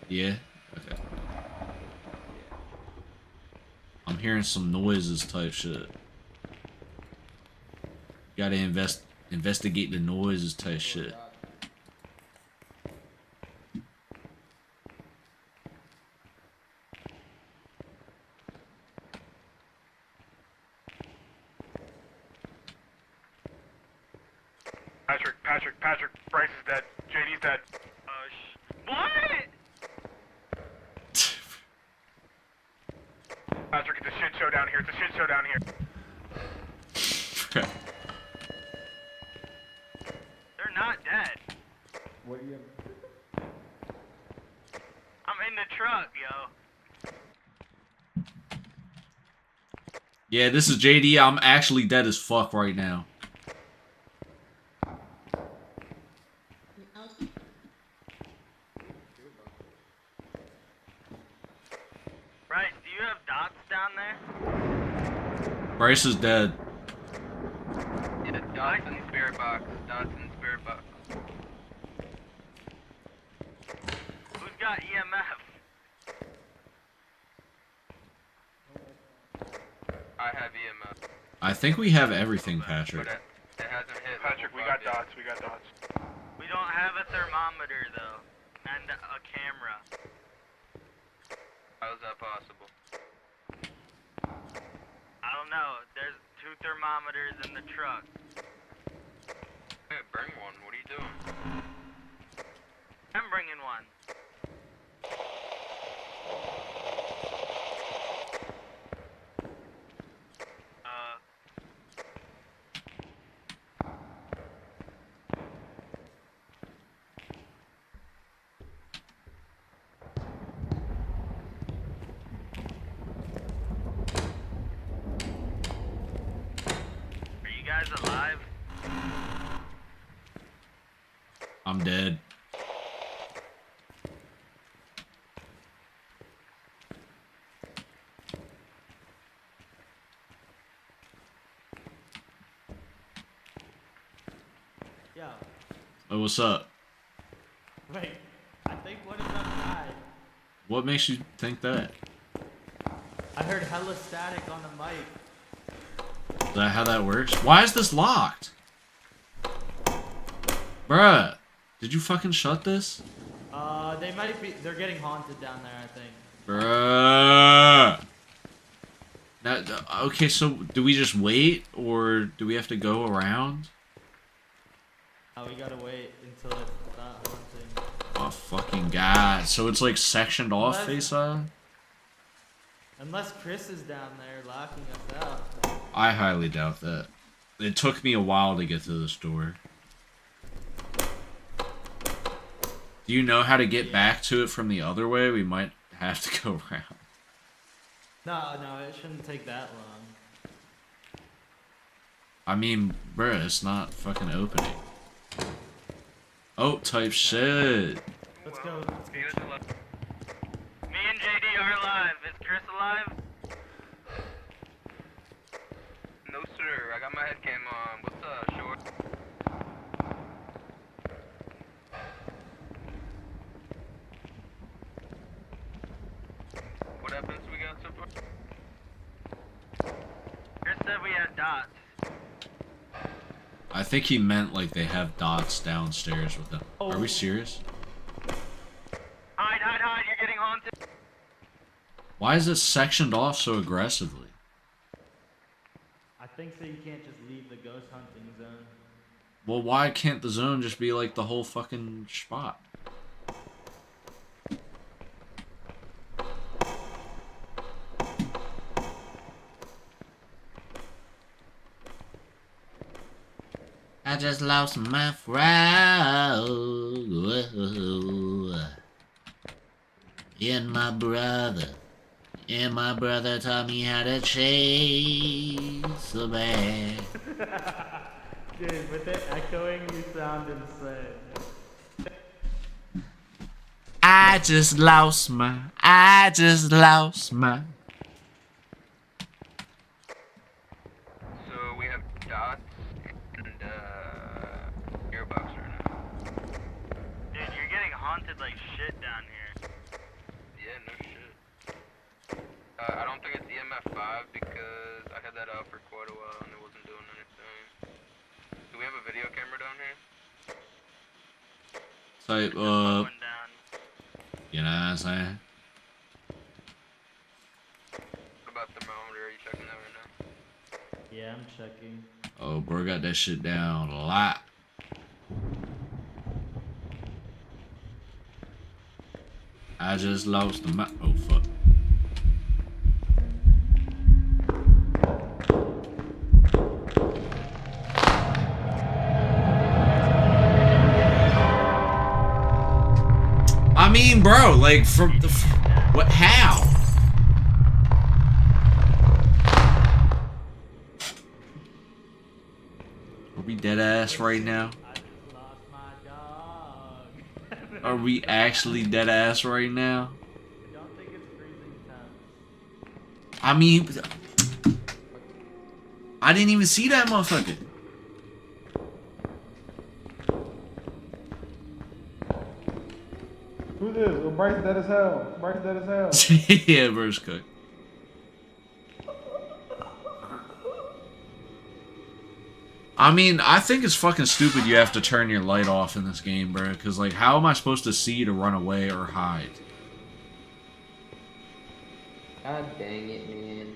Yeah? Okay. I'm hearing some noises type shit. Gotta investigate the noises type shit. Patrick, Bryce is dead. JD's dead. What? Patrick, it's a shit show down here. They're not dead. What do you? I'm in the truck, yo. Yeah, this is JD. I'm actually dead as fuck right now. Bryce, do you have dots down there? Bryce is dead. Yeah, dots in spirit box. Who's got EMF? I have EMF. I think we have everything, Patrick. It hasn't hit. Patrick, we got dots. We don't have a thermometer though, and a camera. How is that possible? I don't know. There's 2 thermometers in the truck. Hey, bring one. What are you doing? I'm bringing one. Are you guys alive? I'm dead. Yo. Oh, what's up? Wait, I think one of them died. What makes you think that? I heard hella static on the mic. Is that how that works? Why is this locked? Bruh. Did you fucking shut this? They might be. They're getting haunted down there, I think. Bruh. Now, okay, so do we just wait, or do we have to go around? We gotta wait until it's not haunting. Oh, fucking God. So it's like sectioned off face on? Unless Chris is down there locking us out. I highly doubt that. It took me a while to get to this door. Do you know how to get back to it from the other way? We might have to go around. No, it shouldn't take that long. I mean, bruh, it's not fucking opening. Oh, type shit. Let's go. Me and JD are alive. Is Chris alive? No, sir. I got my head cam on. What's up, short? What happens we got so far? Chris said we had dots. I think he meant like they have dots downstairs with them. Are we serious? Hide, you're getting haunted. Why is it sectioned off so aggressively? I think so you can't just leave the ghost hunting zone. Well, why can't the zone just be like the whole fucking spot? I just lost my frog. And my brother. And my brother taught me how to chase a bear. Dude, with it echoing, you sound insane. I just lost my. So we have dots and earbuds right now. Dude, you're getting haunted like shit down here. Yeah, no shit. I don't think it's EMF 5 because I had that out for quite a while and it wasn't doing anything. Do we have a video camera down here? Type up. You know what I'm saying? What about the thermometer? Are you checking that right now? Yeah, I'm checking. Oh, bro, got that shit down a lot. I just lost the oh fuck. I mean, bro, like, from the what? How? Are we dead ass right now? Are we actually dead ass right now? I don't think it's freezing temps. I mean, I didn't even see that motherfucker. Who this? Oh, Bryce dead as hell. Bryce dead as hell. Yeah, verse cook. I mean, I think it's fucking stupid you have to turn your light off in this game, bro. Because, like, how am I supposed to see to run away or hide? God dang it, man.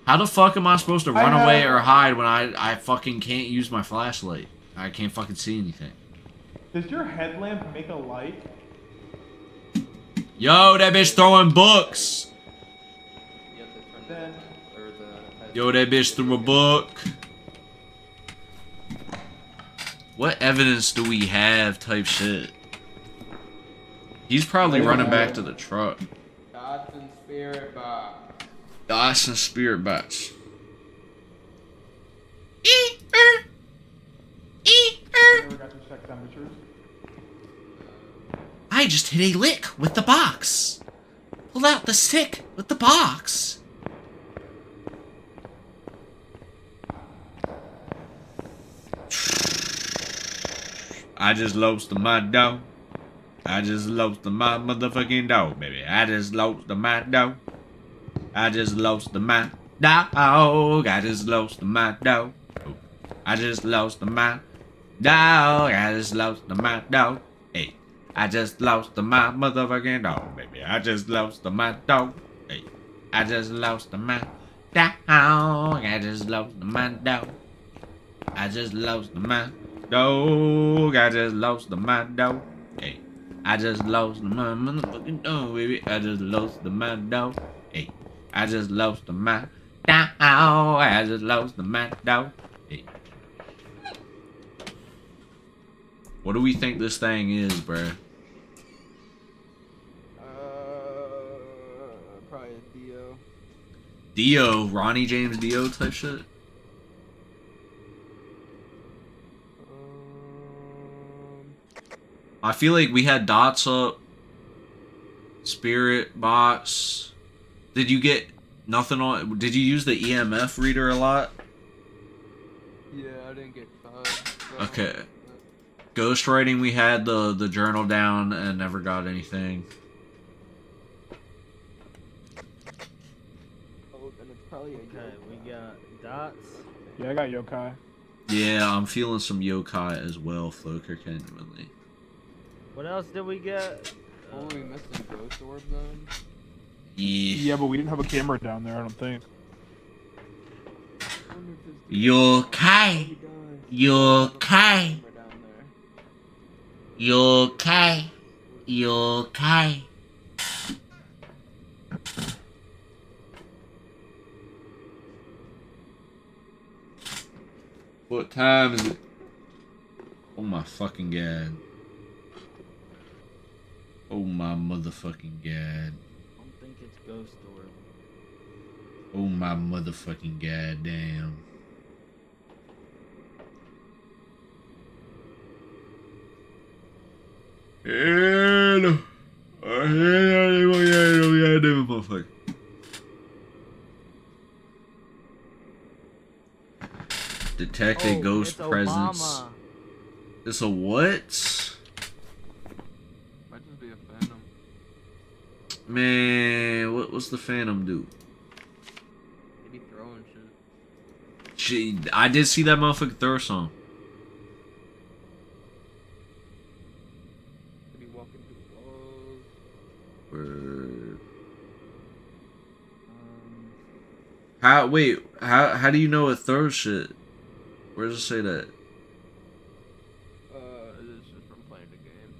How the fuck am I supposed to run away or hide when I fucking can't use my flashlight? I can't fucking see anything. Does your headlamp make a light? Yo, that bitch throwing books. You have to turn the lamp or the... Yo, that bitch threw a book. What evidence do we have type shit? He's probably running back to the truck. Dots and spirit box. Dots and spirit bots. Got to check temperatures. I just hit a lick with the box. Pull out the stick with the box. I just lost my dog. I just lost my motherfucking dog, baby. I just lost my dog. I just lost my dog. I just lost my dog. I just lost my dog. I just lost my dog. Hey, I just lost my motherfucking dog, baby. I just lost my dog. Hey, I just lost my dog. I just lost my dog. I just lost my dog. I just lost my dog. Hey, I just lost my motherfucking dog, baby. I just lost my dog. Hey, I just lost my dog. I just lost my dog. Hey. What do we think this thing is, bruh? Probably a Dio. Dio, Ronnie James Dio type shit. I feel like we had dots up. Spirit box. Did you get nothing on? Did you use the EMF reader a lot? Yeah, I didn't get five. Okay. Ghostwriting, we had the journal down and never got anything. Oh, then it's probably a Okay, we got dots. Yeah, I got yokai. Yeah, I'm feeling some yokai as well, Floker, genuinely. What else did we get? Oh, we missing ghost orb then? Yeah, but we didn't have a camera down there, I don't think. Yokai. Yokai. Yokai. Yokai. What time is it? Oh my fucking god. Oh my motherfucking god. I don't think it's ghost orb. Oh my motherfucking goddamn. Hello. Motherfucker. Detected ghost presence. Obama. It's a what? Might just be a phantom. Man, what's the Phantom do? Maybe throwing shit. I did see that motherfucker throw some. Maybe walking through walls. Word. Um, How do you know it throws shit? Where does it say that? it's just from playing the game.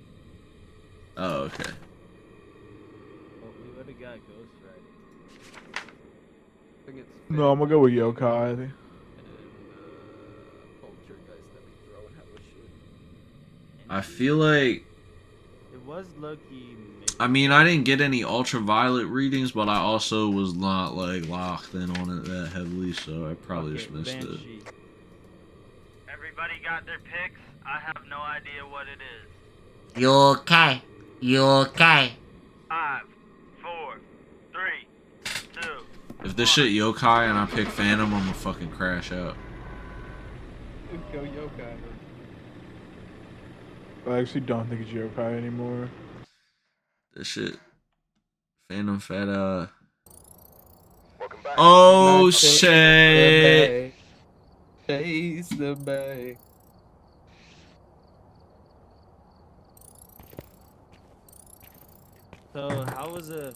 Oh, okay. Well, we would have got ghost writing. I think it's No, I'm gonna go with yokai, I think. poltergeist that be throwing hella shit. I feel like, It was Loki. I mean, I didn't get any ultraviolet readings, but I also was not like locked in on it that heavily, so I probably just missed it. Banshee. Everybody got their picks? I have no idea what it is. Yokai. Yokai. 5, 4, 3, 2. If this shit yokai and I pick Phantom, I'm gonna fucking crash out. Go yokai. I actually don't think it's yokai anymore. This shit. Phantom fat Welcome back. Oh Not chase shit. the bay. Chase the bay. So how was it?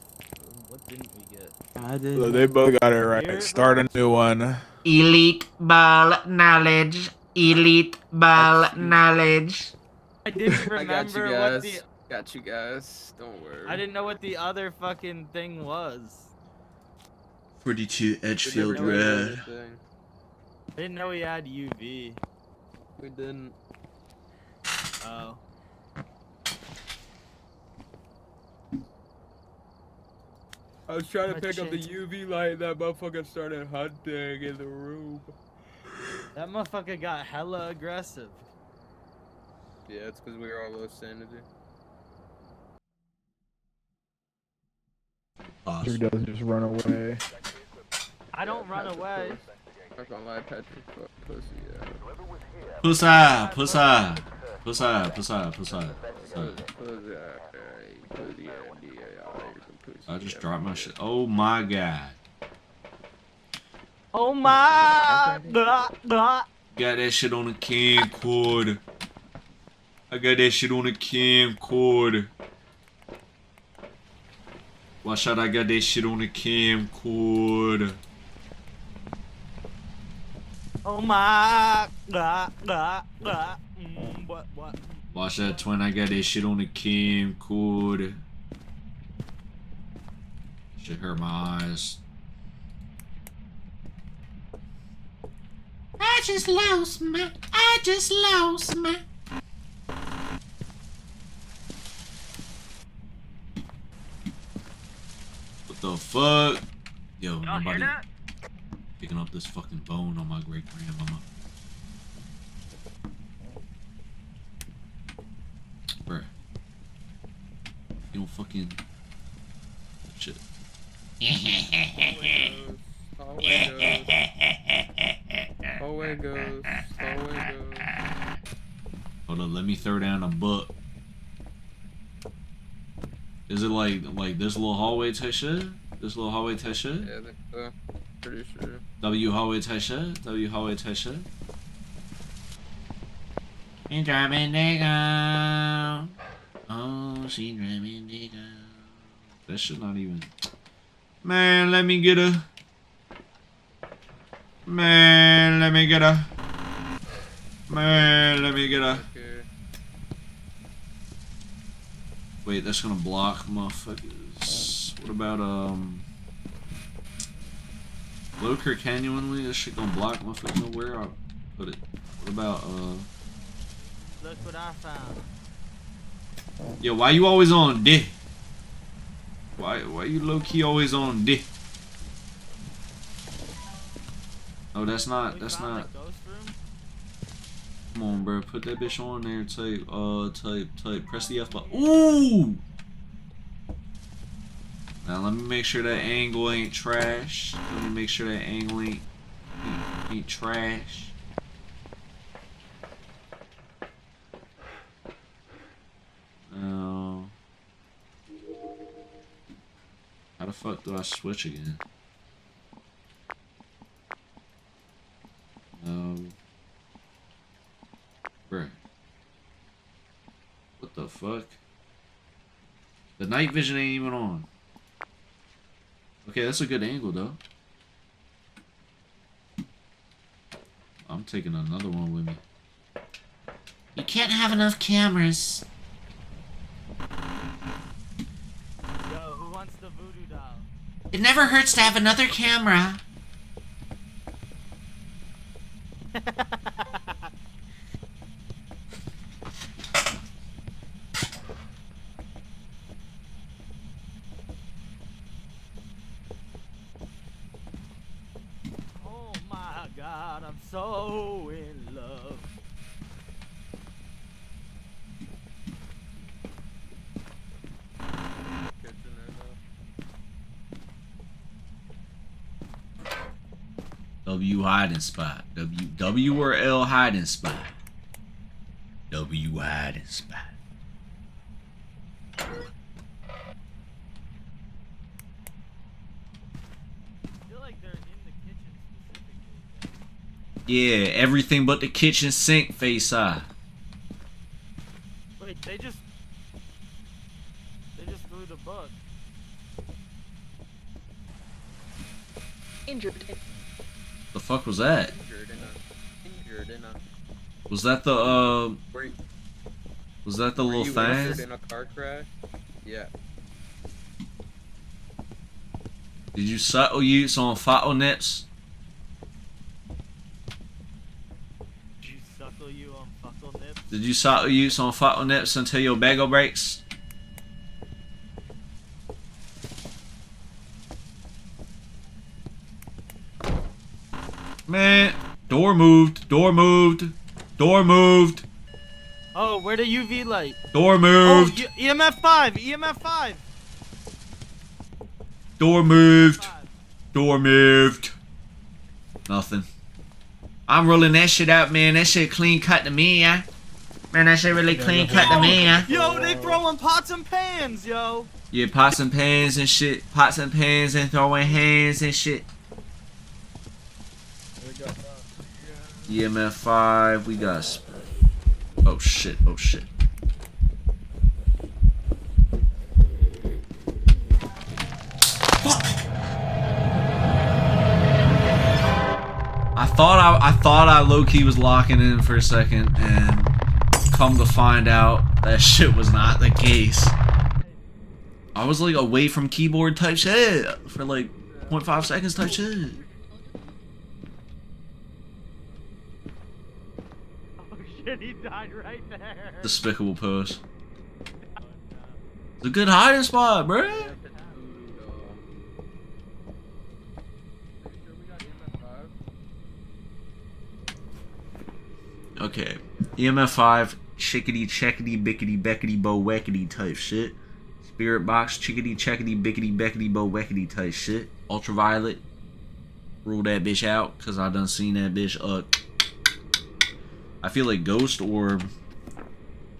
What didn't we get? I did. So they both got it right. Here- Start a new one. Elite ball knowledge. Elite ball knowledge. I didn't I got you remember what guys. the. Got you guys. Don't worry. I didn't know what the other fucking thing was. 42 Edgefield We didn't know Road. anything. I didn't know he had UV. We didn't. Oh. I was trying to My pick up the chin's- UV light, that motherfucker started hunting in the room. That motherfucker got hella aggressive. Yeah, it's because we were all low sanity. Patrick doesn't just run away. I don't run away. Not gonna lie, Patrick, fuck pussy, yeah. Pussa, pussa, pussa, pussa, pussa, pussa. Pussy, pussy, I just dropped my shit. Oh my god. Oh my! Got that shit on the camcorder. I got that shit on the camcorder. Watch out, I got that shit on the camcorder. Oh my. What? Watch that, twin. I got that shit on the camcorder. Shit hurt my eyes. I just lost my. What the fuck? Yo, nobody picking up this fucking bone on my great grandmama. Bruh. You don't fucking shit. Hallway goes. Hold on, let me throw down a book. Is it like this little hallway type shit? This little hallway type shit? Yeah, I think so. Pretty sure. W hallway type shit? W hallway type shit? She driving nigga. Oh, she driving nigga. That shit not even. Man, let me get her. Man, let me get her. Man, let me get her. Okay. Wait, that's gonna block motherfuckers. What about Loker Canyonly? This shit gonna block motherfuckers. Where I put it? What about Look what I found. Yo, why you always on D? Why you low key always on D? Oh, that's not. Come on, bro. Put that bitch on there. Type. Press the F button. Ooh! Now let me make sure that angle ain't trash. Let me make sure that angle ain't trash. No. How the fuck do I switch again? No. Bruh. What the fuck? The night vision ain't even on. Okay, that's a good angle though. I'm taking another one with me. You can't have enough cameras. Yo, who wants the voodoo doll? It never hurts to have another camera. Oh my god, I'm so in love. W hiding spot. W or L hiding spot. W hiding spot. I feel like they're in the kitchen specifically. Yeah, everything but the kitchen sink face eye. Wait, they just threw the book. Injured. The fuck was that? Injured in a. Was that the Was that the little Were you thing? injured in a car crash? Yeah. Did you suckle use on photo nips? Did you suckle you on fuckle nips? Did you suckle use on photo nips until your bagel breaks? Man, door moved. Oh, where the UV light? Door moved. Oh, EMF 5. EMF 5. Door moved. Nothing. I'm rolling that shit out, man. That shit clean cut to me, yeah. Man, that shit really clean cut to me, yeah. Yo, they throwing pots and pans, yo. Yeah, pots and pans and shit. Pots and pans and throwing hands and shit. EMF 5, we got. Oh shit. thought I low key was locking in for a second, and come to find out that shit was not the case. I was like away from keyboard type shit for like 0.5 seconds type shit. Oh shit, he died right there. Despicable pose. It's a good hiding spot, bruh. Okay, EMF 5, chickadee checkadee bickety beckety bo weckety type shit. Spirit box, chickadee checkadee bickety beckety bo weckety type shit. Ultraviolet, rule that bitch out, cause I done seen that bitch. I feel like ghost orb.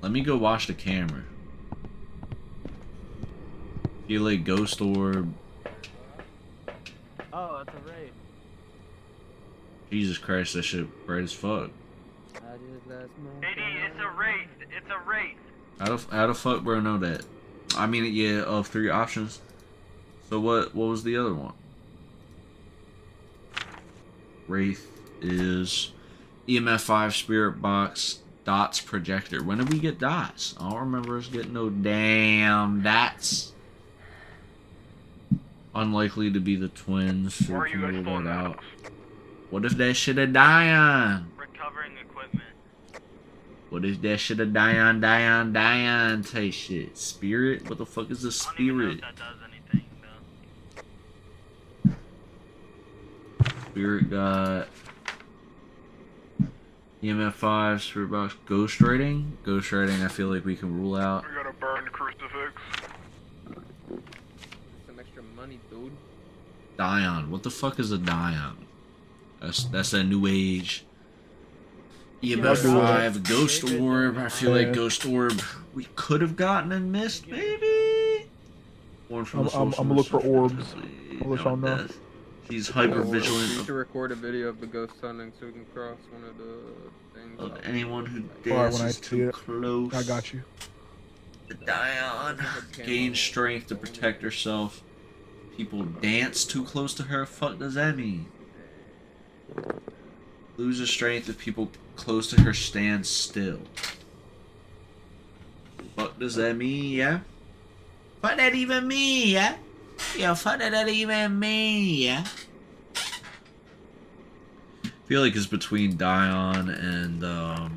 Let me go watch the camera. Feel like ghost orb. Oh, that's a raid. Jesus Christ, that shit bright as fuck. AD, it's a wraith. It's a wraith. How the fuck bro know that? I mean, yeah, of 3 options. So what was the other one? Wraith is EMF 5, spirit box, dots projector. When did we get dots? I don't remember us getting no damn dots. Unlikely to be the twins, so we can rule that out. What if that shit a Dion? Recovering equipment. What if that shit a Dion type shit? Spirit? What the fuck is a spirit? I don't even know if that does anything, though. Spirit got EMF 5, spirit box, ghost writing. Ghost writing I feel like we can rule out. We got a burned crucifix. Some extra money, dude. Dion. What the fuck is a Dion? That's that new age. EMF 5, ghost orb. I feel like ghost orb we could have gotten and missed, maybe. I'm gonna look for orbs. I'll let y'all know. She's hyper We vigilant need to record a video of the ghost hunting so we can cross one of the things. of anyone who Alright, when I dances see too it, close. I got you. Dion gains strength to protect herself. People dance too close to her. Fuck does that mean? Loses strength if people close to her stand still. Fuck does that mean? Yeah. What that even mean? Yeah. Yeah. Fuck that even mean? Yeah. I feel like it's between Dion and There's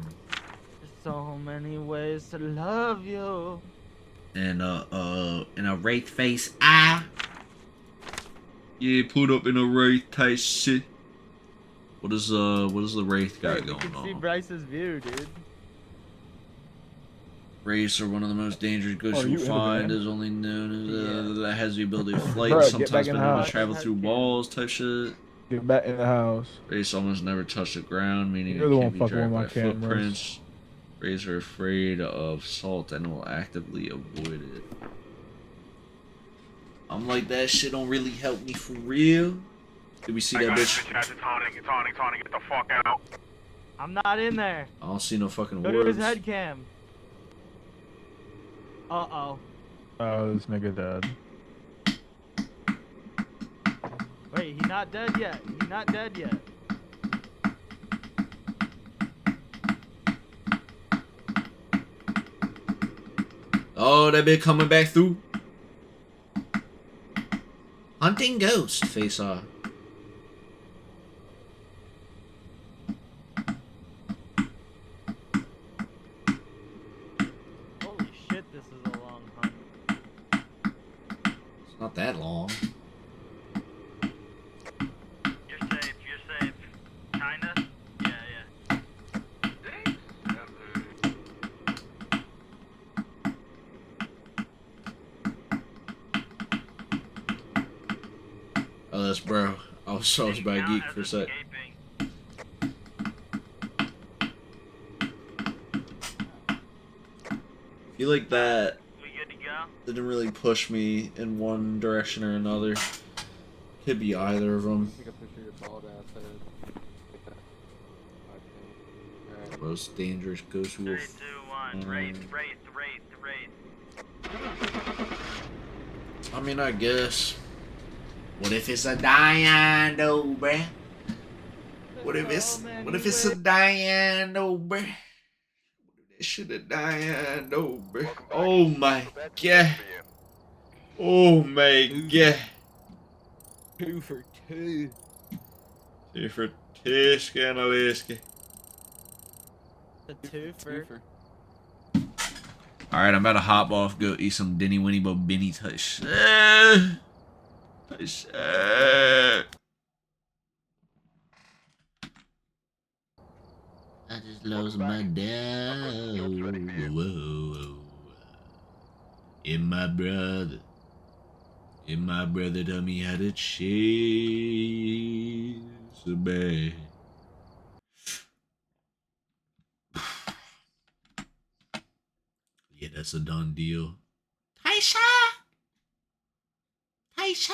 so many ways to love you. and a wraith face eye. Yeah, put up in a wraith type shit. What is the wraith got Hey, you going can see on? Bryce's view, dude. Wraiths are one of the most dangerous ghosts Oh, you'll you find. in Is only known as that has the ability to flight. Bruh, And get back sometimes in been the able to house. travel through walls type shit. Get back in the house. Wraiths almost never touch the ground, meaning You're it the can't one be fucking dragged with by my cameras. footprints. Wraiths are afraid of salt and will actively avoid it. I'm like, that shit don't really help me for real. Did we see I that got bitch? it, it's haunting, it's haunting, it's haunting, get the fuck out. I'm not in there. I don't see no fucking Go to his words. head cam. Uh-oh. Oh, this nigga dead. Wait, he's not dead yet. He's not dead yet. Oh, that bit coming back through. Hunting ghost face off. Holy shit, this is a long hunt. It's not that long. You're safe, kinda? Yeah. Oh, that's bro. I was about to geek for a sec. I feel like that didn't really push me in one direction or another. Could be either of them. Take a picture of your bald ass head. Alright. Most dangerous ghost wolf. 3, 2, 1. Wraith. I mean, I guess. What if it's a Dion though, bruh? What if it's Oh, man, what if you it's a win. Diane bruh? That should have Diane bruh. Oh my god. Oh my god. 2 for 2. 2 for 2, Scanaliski. The twofer. Alright, I'm about to hop off, go eat some Denny Winnie Bo Benny touch. Touch. I just lost my dad. Whoa. And my brother. And my brother taught me how to chase a bag. Yeah, that's a done deal. Taisha! Taisha!